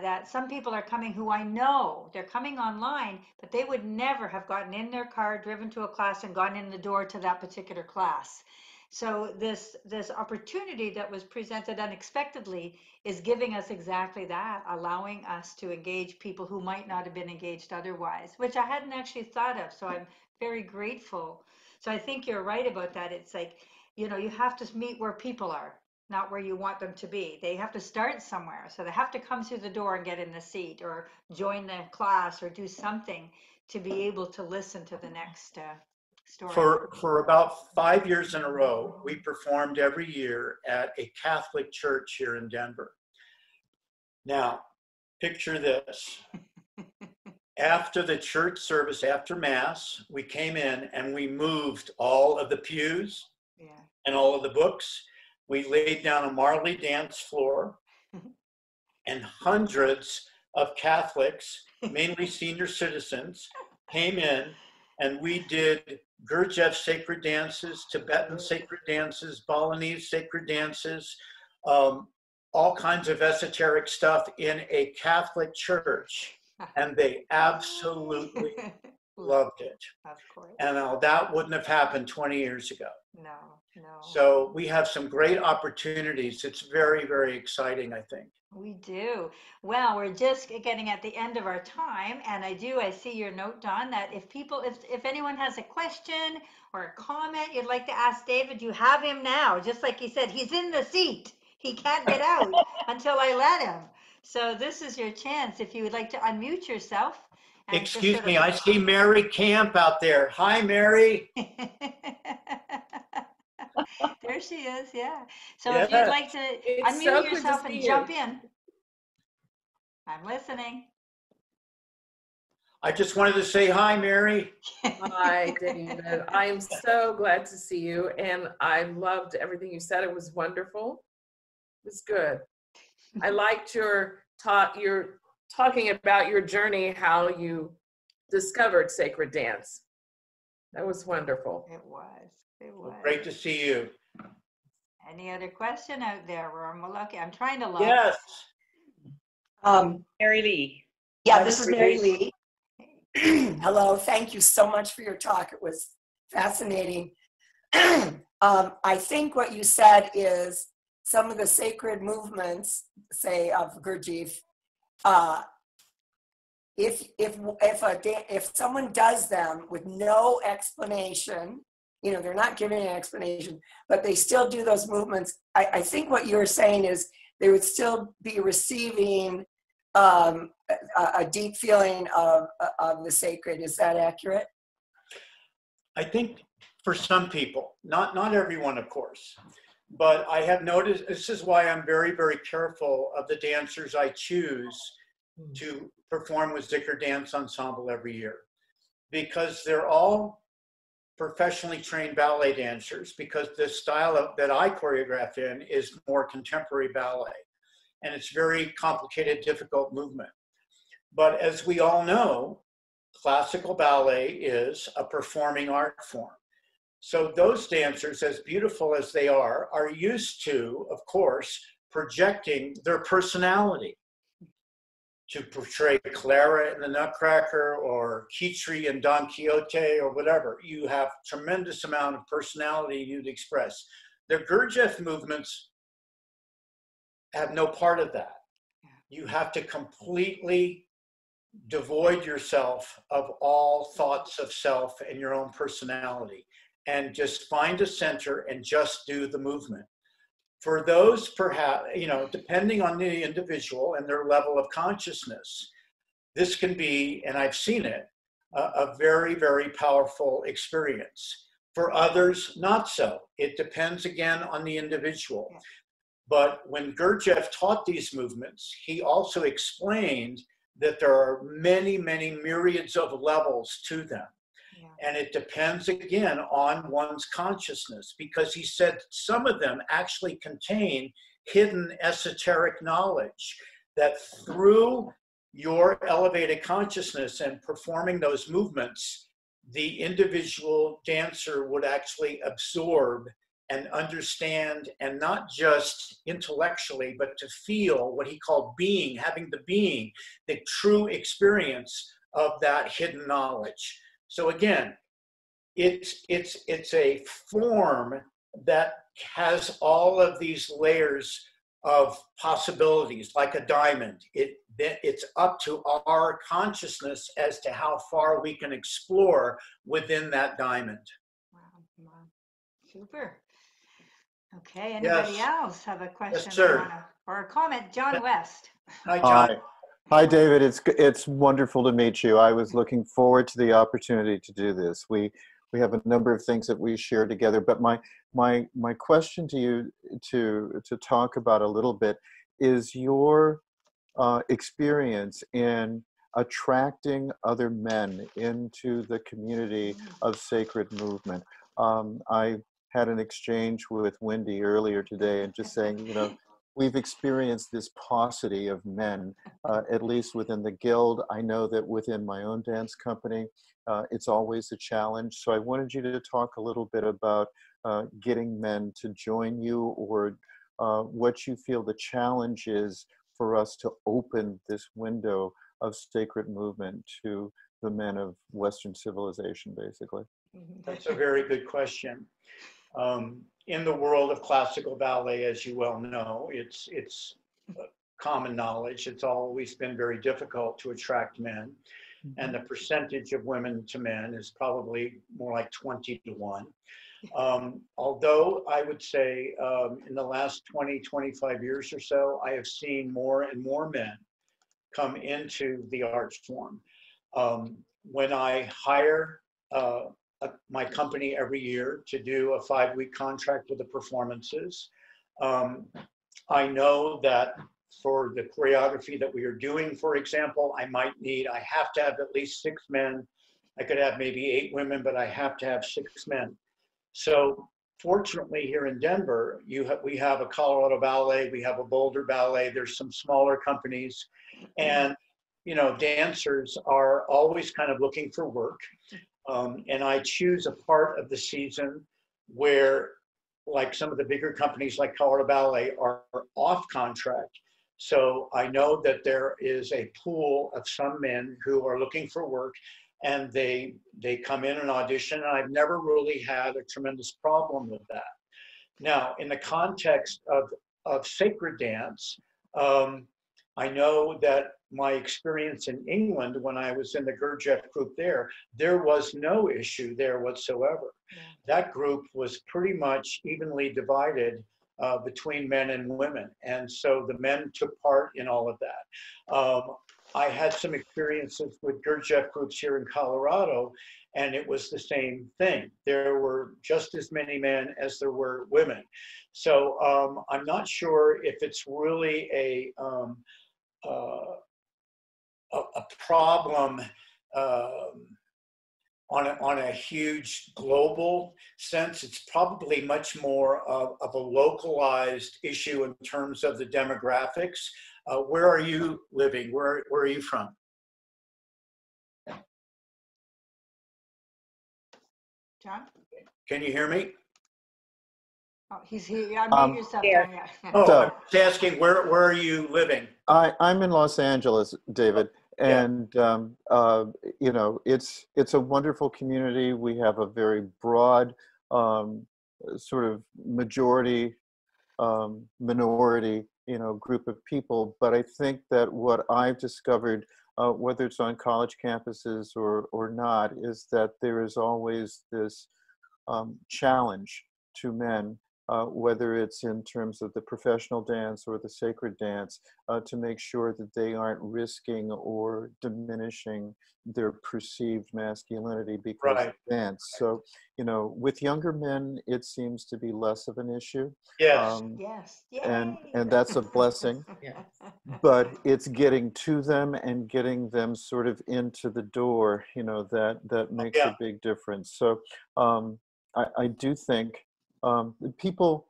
that some people are coming who I know, they're coming online, but they would never have gotten in their car, driven to a class, and gone in the door to that particular class. So this opportunity that was presented unexpectedly is giving us exactly that, allowing us to engage people who might not have been engaged otherwise, which I hadn't actually thought of. So I'm very grateful. So I think you're right about that. It's like, you know, you have to meet where people are, not where you want them to be. They have to start somewhere. So they have to come through the door and get in the seat or join the class or do something to be able to listen to the next story. For about 5 years in a row, we performed every year at a Catholic church here in Denver. Now, picture this. After the church service, after Mass, we came in and we moved all of the pews and all of the books. We laid down a Marley dance floor, and hundreds of Catholics, mainly senior citizens, came in, and we did Gurdjieff sacred dances, Tibetan sacred dances, Balinese sacred dances, all kinds of esoteric stuff in a Catholic church, and they absolutely loved it. Of course. And that wouldn't have happened 20 years ago. No. So we have some great opportunities. It's very, very exciting, I think. We do. Well, we're just getting at the end of our time, and I see your note, Don, that if anyone has a question or a comment you'd like to ask David, you have him now. Just like he said, he's in the seat. He can't get out until I let him. So this is your chance if you would like to unmute yourself. Excuse me, I see Mary Camp out there. Hi, Mary. There she is, yeah. So if you'd like to unmute yourself and jump in. I'm listening. I just wanted to say hi, Mary. Hi, David. I am so glad to see you, and I loved everything you said. It was wonderful. It was good. I liked your talking about your journey, how you discovered sacred dance. That was wonderful. It was. It was. Great to see you. Any other question out there, Romulo? I'm trying to look. Yes. Mary Lee. Yeah, this is Mary Lee. Hello, thank you so much for your talk. It was fascinating. I think what you said is some of the sacred movements, say of Gurdjieff, if someone does them with no explanation, you know, they're not giving an explanation, but they still do those movements, I think what you're saying is they would still be receiving a deep feeling of the sacred. Is that accurate? I think for some people, not everyone, of course, but I have noticed, this is why I'm very, very careful of the dancers I choose to perform with Zikr Dance Ensemble every year, because they're all professionally trained ballet dancers, because the style that I choreograph in is more contemporary ballet, and it's very complicated, difficult movement. But as we all know, classical ballet is a performing art form. So those dancers, as beautiful as they are used to, of course, projecting their personality to portray Clara in the Nutcracker or Kitri in Don Quixote or whatever. You have tremendous amount of personality you'd express. The Gurdjieff movements have no part of that. You have to completely devoid yourself of all thoughts of self and your own personality, and just find a center and just do the movement. For those, perhaps, you know, depending on the individual and their level of consciousness, this can be, and I've seen it, a very, very powerful experience. For others, not so. It depends again on the individual. But when Gurdjieff taught these movements, he also explained that there are many, many myriads of levels to them. And it depends again on one's consciousness, because he said some of them actually contain hidden esoteric knowledge that through your elevated consciousness and performing those movements, the individual dancer would actually absorb and understand, and not just intellectually, but to feel what he called being, having the true experience of that hidden knowledge. So again, it's a form that has all of these layers of possibilities, like a diamond. It's up to our consciousness as to how far we can explore within that diamond. Wow. Super. Okay, anybody else have a question? Yes, sir. Or a comment? John West. Hi, John. Hi, David. It's wonderful to meet you. I was looking forward to the opportunity to do this. We have a number of things that we share together, but my question to you to talk about a little bit is your experience in attracting other men into the community of sacred movement. I had an exchange with Wendy earlier today, and just saying, you know, we've experienced this paucity of men, at least within the Guild. I know that within my own dance company, it's always a challenge. So I wanted you to talk a little bit about getting men to join you, or what you feel the challenge is for us to open this window of sacred movement to the men of Western civilization, basically. That's a very good question. In the world of classical ballet, as you well know, it's common knowledge. It's always been very difficult to attract men. And the percentage of women to men is probably more like 20-1. Although I would say in the last 20, 25 years or so, I have seen more and more men come into the art form. When I hire my company every year to do a 5-week contract with the performances, I know that for the choreography that we are doing, for example, I have to have at least 6 men. I could have maybe 8 women, but I have to have 6 men. So fortunately here in Denver, we have a Colorado Ballet, we have a Boulder Ballet, there's some smaller companies, and dancers are always kind of looking for work. And I choose a part of the season where, like some of the bigger companies like Colorado Ballet are off contract. So I know that there is a pool of some men who are looking for work, and they come in and audition, and I've never really had a tremendous problem with that. Now, in the context of sacred dance, I know that my experience in England when I was in the Gurdjieff group there was no issue there whatsoever. Yeah. That group was pretty much evenly divided between men and women. And so the men took part in all of that. I had some experiences with Gurdjieff groups here in Colorado, and it was the same thing. There were just as many men as there were women. So I'm not sure if it's really a problem on a huge global sense. It's probably much more of a localized issue in terms of the demographics. Where are you living? Where are you from? John? Can you hear me? Oh, he's here. Yeah, unmute yourself, here. John. Yeah. Oh, So- I was asking, where are you living? I'm in Los Angeles, David, and it's a wonderful community. We have a very broad sort of majority minority group of people. But I think that what I've discovered, whether it's on college campuses or not, is that there is always this challenge to men, whether it's in terms of the professional dance or the sacred dance, to make sure that they aren't risking or diminishing their perceived masculinity because Right. of dance. So, with younger men, it seems to be less of an issue. Yes. Yes. And Yay. that's a blessing. Yeah. But it's getting to them and getting them sort of into the door, that makes Yeah. a big difference. So I do think people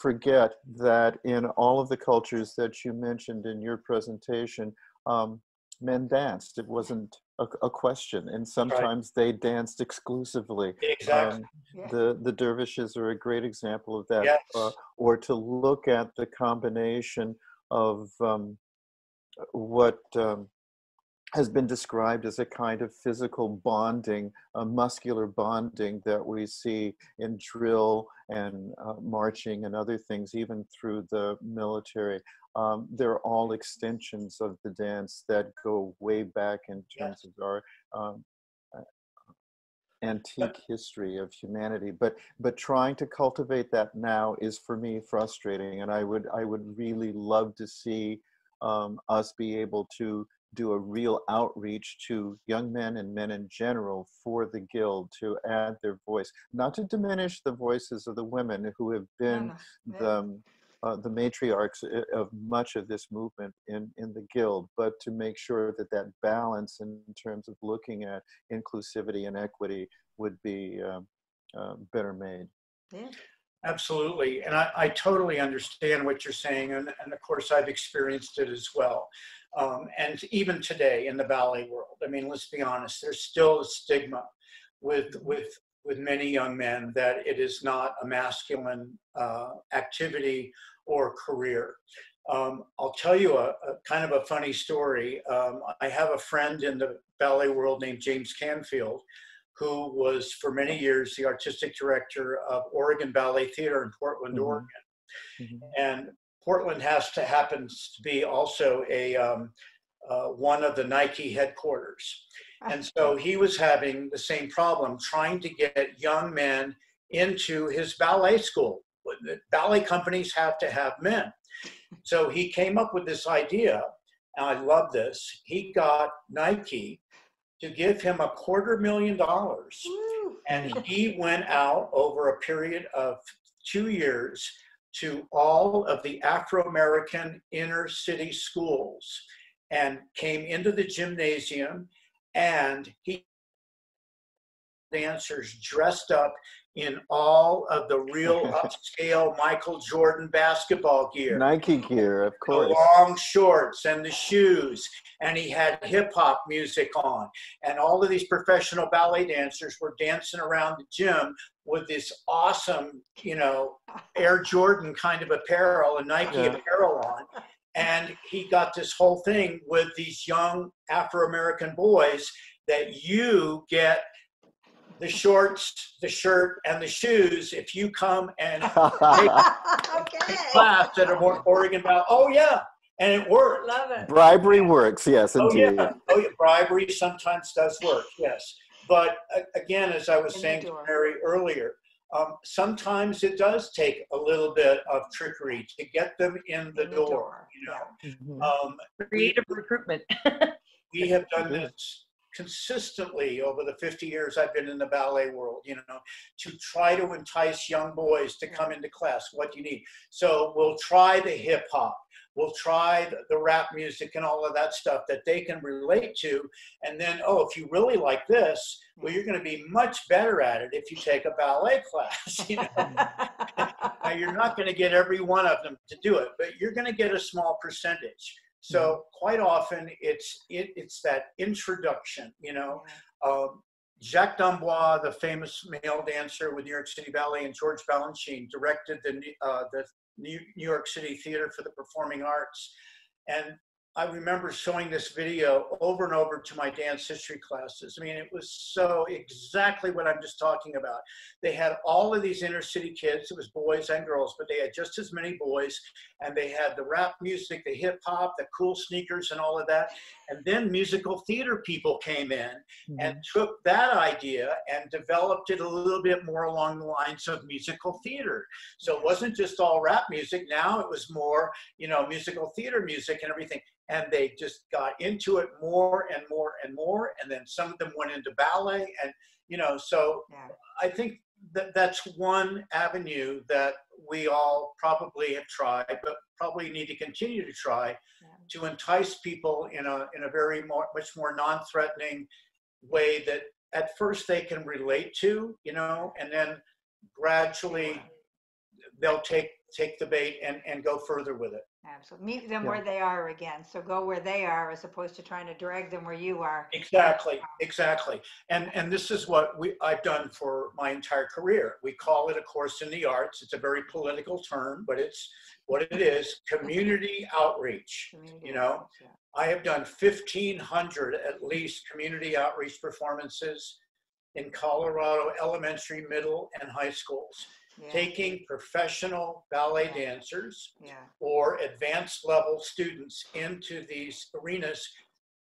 forget that in all of the cultures that you mentioned in your presentation, men danced. It wasn't a question, and sometimes they danced exclusively. Exactly. Yeah. The dervishes are a great example of that. Yes. Or to look at the combination of what has been described as a kind of physical bonding, muscular bonding that we see in drill and marching and other things, even through the military. They're all extensions of the dance that go way back in terms of our antique history of humanity. But trying to cultivate that now is, for me, frustrating. And I would really love to see us be able to do a real outreach to young men and men in general for the Guild, to add their voice, not to diminish the voices of the women who have been the matriarchs of much of this movement in the Guild, but to make sure that that balance in terms of looking at inclusivity and equity would be better made. Yeah. Absolutely. And I totally understand what you're saying. And of course, I've experienced it as well. And even today in the ballet world, I mean, let's be honest, there's still a stigma with many young men that it is not a masculine activity or career. I'll tell you a kind of a funny story. I have a friend in the ballet world named James Canfield, who was for many years the artistic director of Oregon Ballet Theater in Portland, Mm-hmm. Oregon. Mm-hmm. And Portland happens to be also one of the Nike headquarters. And so he was having the same problem, trying to get young men into his ballet school. The ballet companies have to have men. So he came up with this idea, and I love this. He got Nike to give him $250,000. Woo. And he went out over a period of 2 years to all of the Afro-American inner city schools and came into the gymnasium, and he dancers dressed up in all of the real upscale Michael Jordan basketball gear. Nike gear, of The course. long shorts and the shoes, and he had hip hop music on. And all of these professional ballet dancers were dancing around the gym with this awesome, you know, Air Jordan kind of apparel and Nike Yeah. apparel on. And he got this whole thing with these young Afro-American boys that you get the shorts, the shirt, and the shoes if you come and Okay. class at Oregon Valley. Oh yeah, and it worked. Love it. Bribery works, yes, Oh indeed. yeah, oh yeah. Bribery sometimes does work, yes. But again, as I was In the saying to door. Mary earlier, sometimes it does take a little bit of trickery to get them in the door. You know, Mhm. Creative recruitment. we have done this consistently over the 50 years I've been in the ballet world, you know, to try to entice young boys to come into class. What do you need? So we'll try the hip hop, we'll try the rap music and all of that stuff that they can relate to. And then, oh, if you really like this, well, you're going to be much better at it if you take a ballet class. You know? Now, you're not going to get every one of them to do it, but you're going to get a small percentage. So quite often it's that introduction, you know. Jacques D'Amboise, the famous male dancer with New York City Ballet, and George Balanchine directed the New York City Theater for the Performing Arts. And I remember showing this video over and over to my dance history classes. I mean, it was so exactly what I'm just talking about. They had all of these inner city kids. It was boys and girls, but they had just as many boys. And they had the rap music, the hip hop, the cool sneakers and all of that. And then musical theater people came in and took that idea and developed it a little bit more along the lines of musical theater. So it wasn't just all rap music. Now it was more, you know, musical theater music and everything. And they just got into it more and more and more. And then some of them went into ballet. And, you know, so I think that that's one avenue that we all probably have tried, but probably need to continue to try to entice people in a very much more non-threatening way that at first they can relate to, you know, and then gradually they'll take the bait and go further with it. Absolutely. Meet them where they are again. So go where they are as opposed to trying to drag them where you are. Exactly, exactly. And this is what I've done for my entire career. We call it a course in the arts. It's a very political term, but it's what it is, community outreach. You know, I have done 1,500 at least community outreach performances in Colorado elementary, middle, and high schools. Taking professional ballet dancers or advanced level students into these arenas.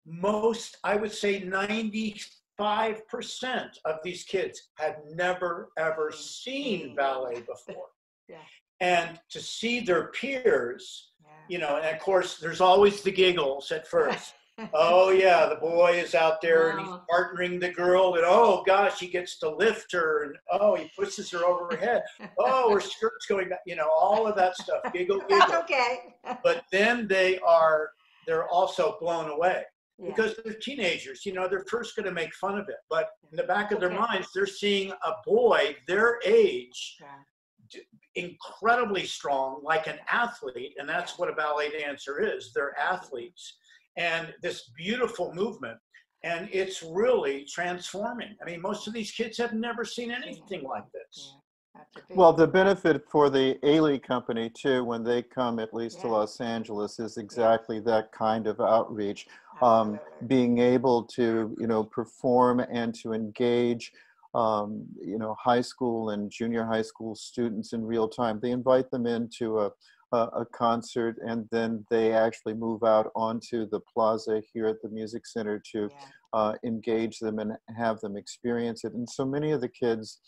Most, I would say 95% of these kids had never, ever seen ballet before. And to see their peers, you know, and of course, there's always the giggles at first. Oh yeah, the boy is out there and he's partnering the girl, and oh gosh, he gets to lift her, and oh, he pushes her over her head. Oh, her skirt's going back, you know, all of that stuff. Giggle, giggle. That's okay. But then they're also blown away because they're teenagers. You know, they're first going to make fun of it, but in the back of their minds, they're seeing a boy their age, incredibly strong, like an athlete, and that's what a ballet dancer is. They're athletes. And this beautiful movement, and it's really transforming. I mean, most of these kids have never seen anything like this. Well, the benefit for the Ailey company too, when they come at least to Los Angeles, is exactly that kind of outreach. Being able to, you know, perform and to engage, you know, high school and junior high school students in real time. They invite them into a concert, and then they actually move out onto the plaza here at the Music Center to engage them and have them experience it. And so many of the kids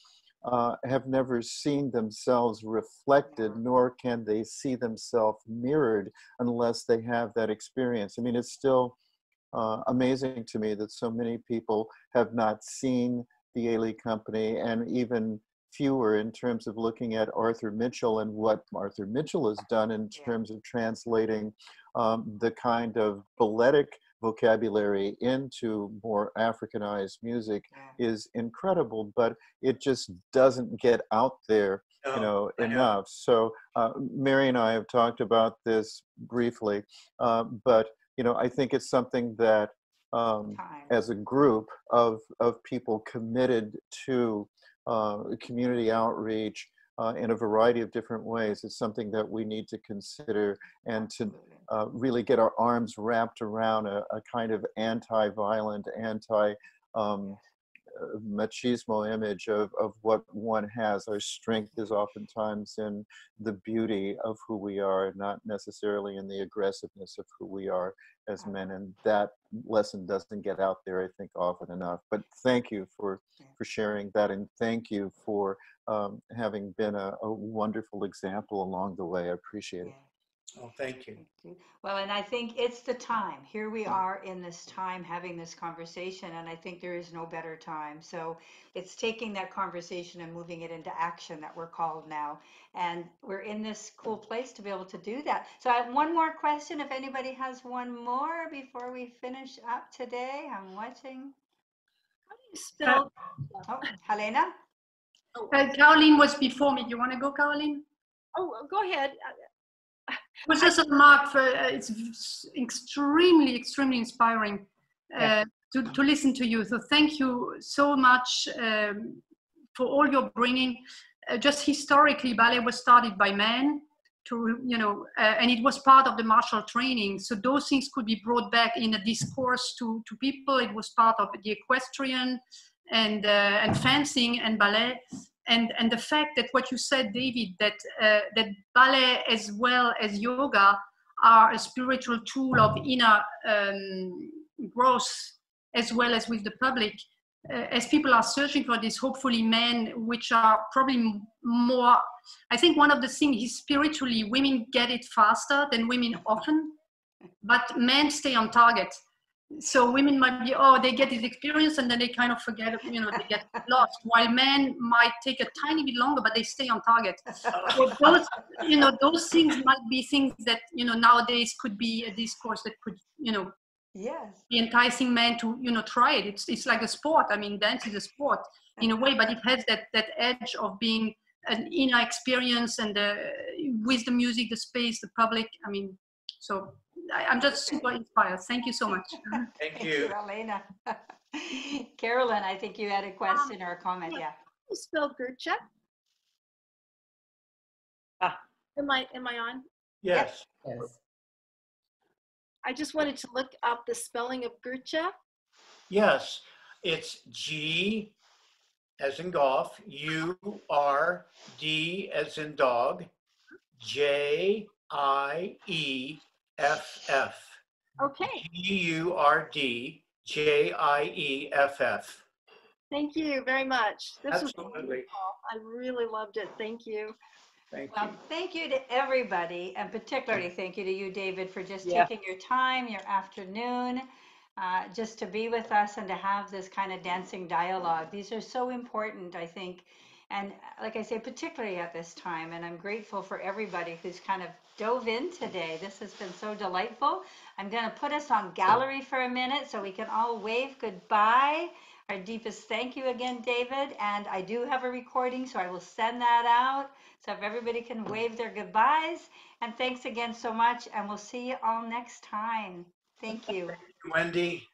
have never seen themselves reflected, nor can they see themselves mirrored unless they have that experience. I mean, it's still amazing to me that so many people have not seen the Ailey company and even fewer in terms of looking at Arthur Mitchell and what Arthur Mitchell has done in terms of translating the kind of balletic vocabulary into more Africanized music is incredible, but it just doesn't get out there, you know, enough. So Mary and I have talked about this briefly, but you know, I think it's something that as a group of people committed to community outreach in a variety of different ways, it's something that we need to consider and to really get our arms wrapped around a kind of anti-violent, machismo image of what one has. Our strength is oftentimes in the beauty of who we are, not necessarily in the aggressiveness of who we are as men. And that lesson doesn't get out there, I think, often enough. But thank you for sharing that, and thank you for having been a wonderful example along the way. I appreciate it. Oh, thank you. Well, and I think it's the time. Here we are in this time having this conversation, and I think there is no better time. So it's taking that conversation and moving it into action that we're called now. And we're in this cool place to be able to do that. So I have one more question, if anybody has one more before we finish up today. I'm watching. How do you spell? Oh, Helena? Caroline was before me. Do you want to go, Caroline? Oh, go ahead. It was just a remark for it's extremely inspiring to listen to you. So thank you so much for all you're bringing. Just historically, ballet was started by men, and it was part of the martial training. So those things could be brought back in a discourse to people. It was part of the equestrian and fencing and ballet. And the fact that what you said, David, that ballet as well as yoga are a spiritual tool of inner growth, as well as with the public, as people are searching for this, hopefully men, which are probably more, I think one of the things is spiritually, women get it faster than women often, but men stay on target. So women might be, they get this experience and then they kind of forget, they get lost, while men might take a tiny bit longer, but they stay on target. So those things might be things that, nowadays could be a discourse that could, yes, be enticing men to, try it. It's like a sport. I mean, dance is a sport in a way, but it has that edge of being an inner experience and with the music, the space, the public. I mean, so I'm just super inspired. Thank you so much. Thank you. Elena. Carolyn, I think you had a question or a comment. Yeah. You spell Gurcha? Am I on? Yes. Yes. I just wanted to look up the spelling of Gurcha. Yes. It's G as in golf, U-R-D as in dog, J-I-E-F-F. Okay. G-U-R-D-J-I-E-F-F. Thank you very much. This was Absolutely. wonderful. I really loved it. Thank you. Thank Well, you. thank you to everybody, and particularly thank you to you, David, for just taking your time, your afternoon, just to be with us and to have this kind of dancing dialogue. These are so important, I think. And like I say, particularly at this time, and I'm grateful for everybody who's kind of dove in today. This has been so delightful. I'm going to put us on gallery for a minute so we can all wave goodbye. Our deepest thank you again, David. And I do have a recording, so I will send that out. So if everybody can wave their goodbyes. And thanks again so much, and we'll see you all next time. Thank you. Wendy.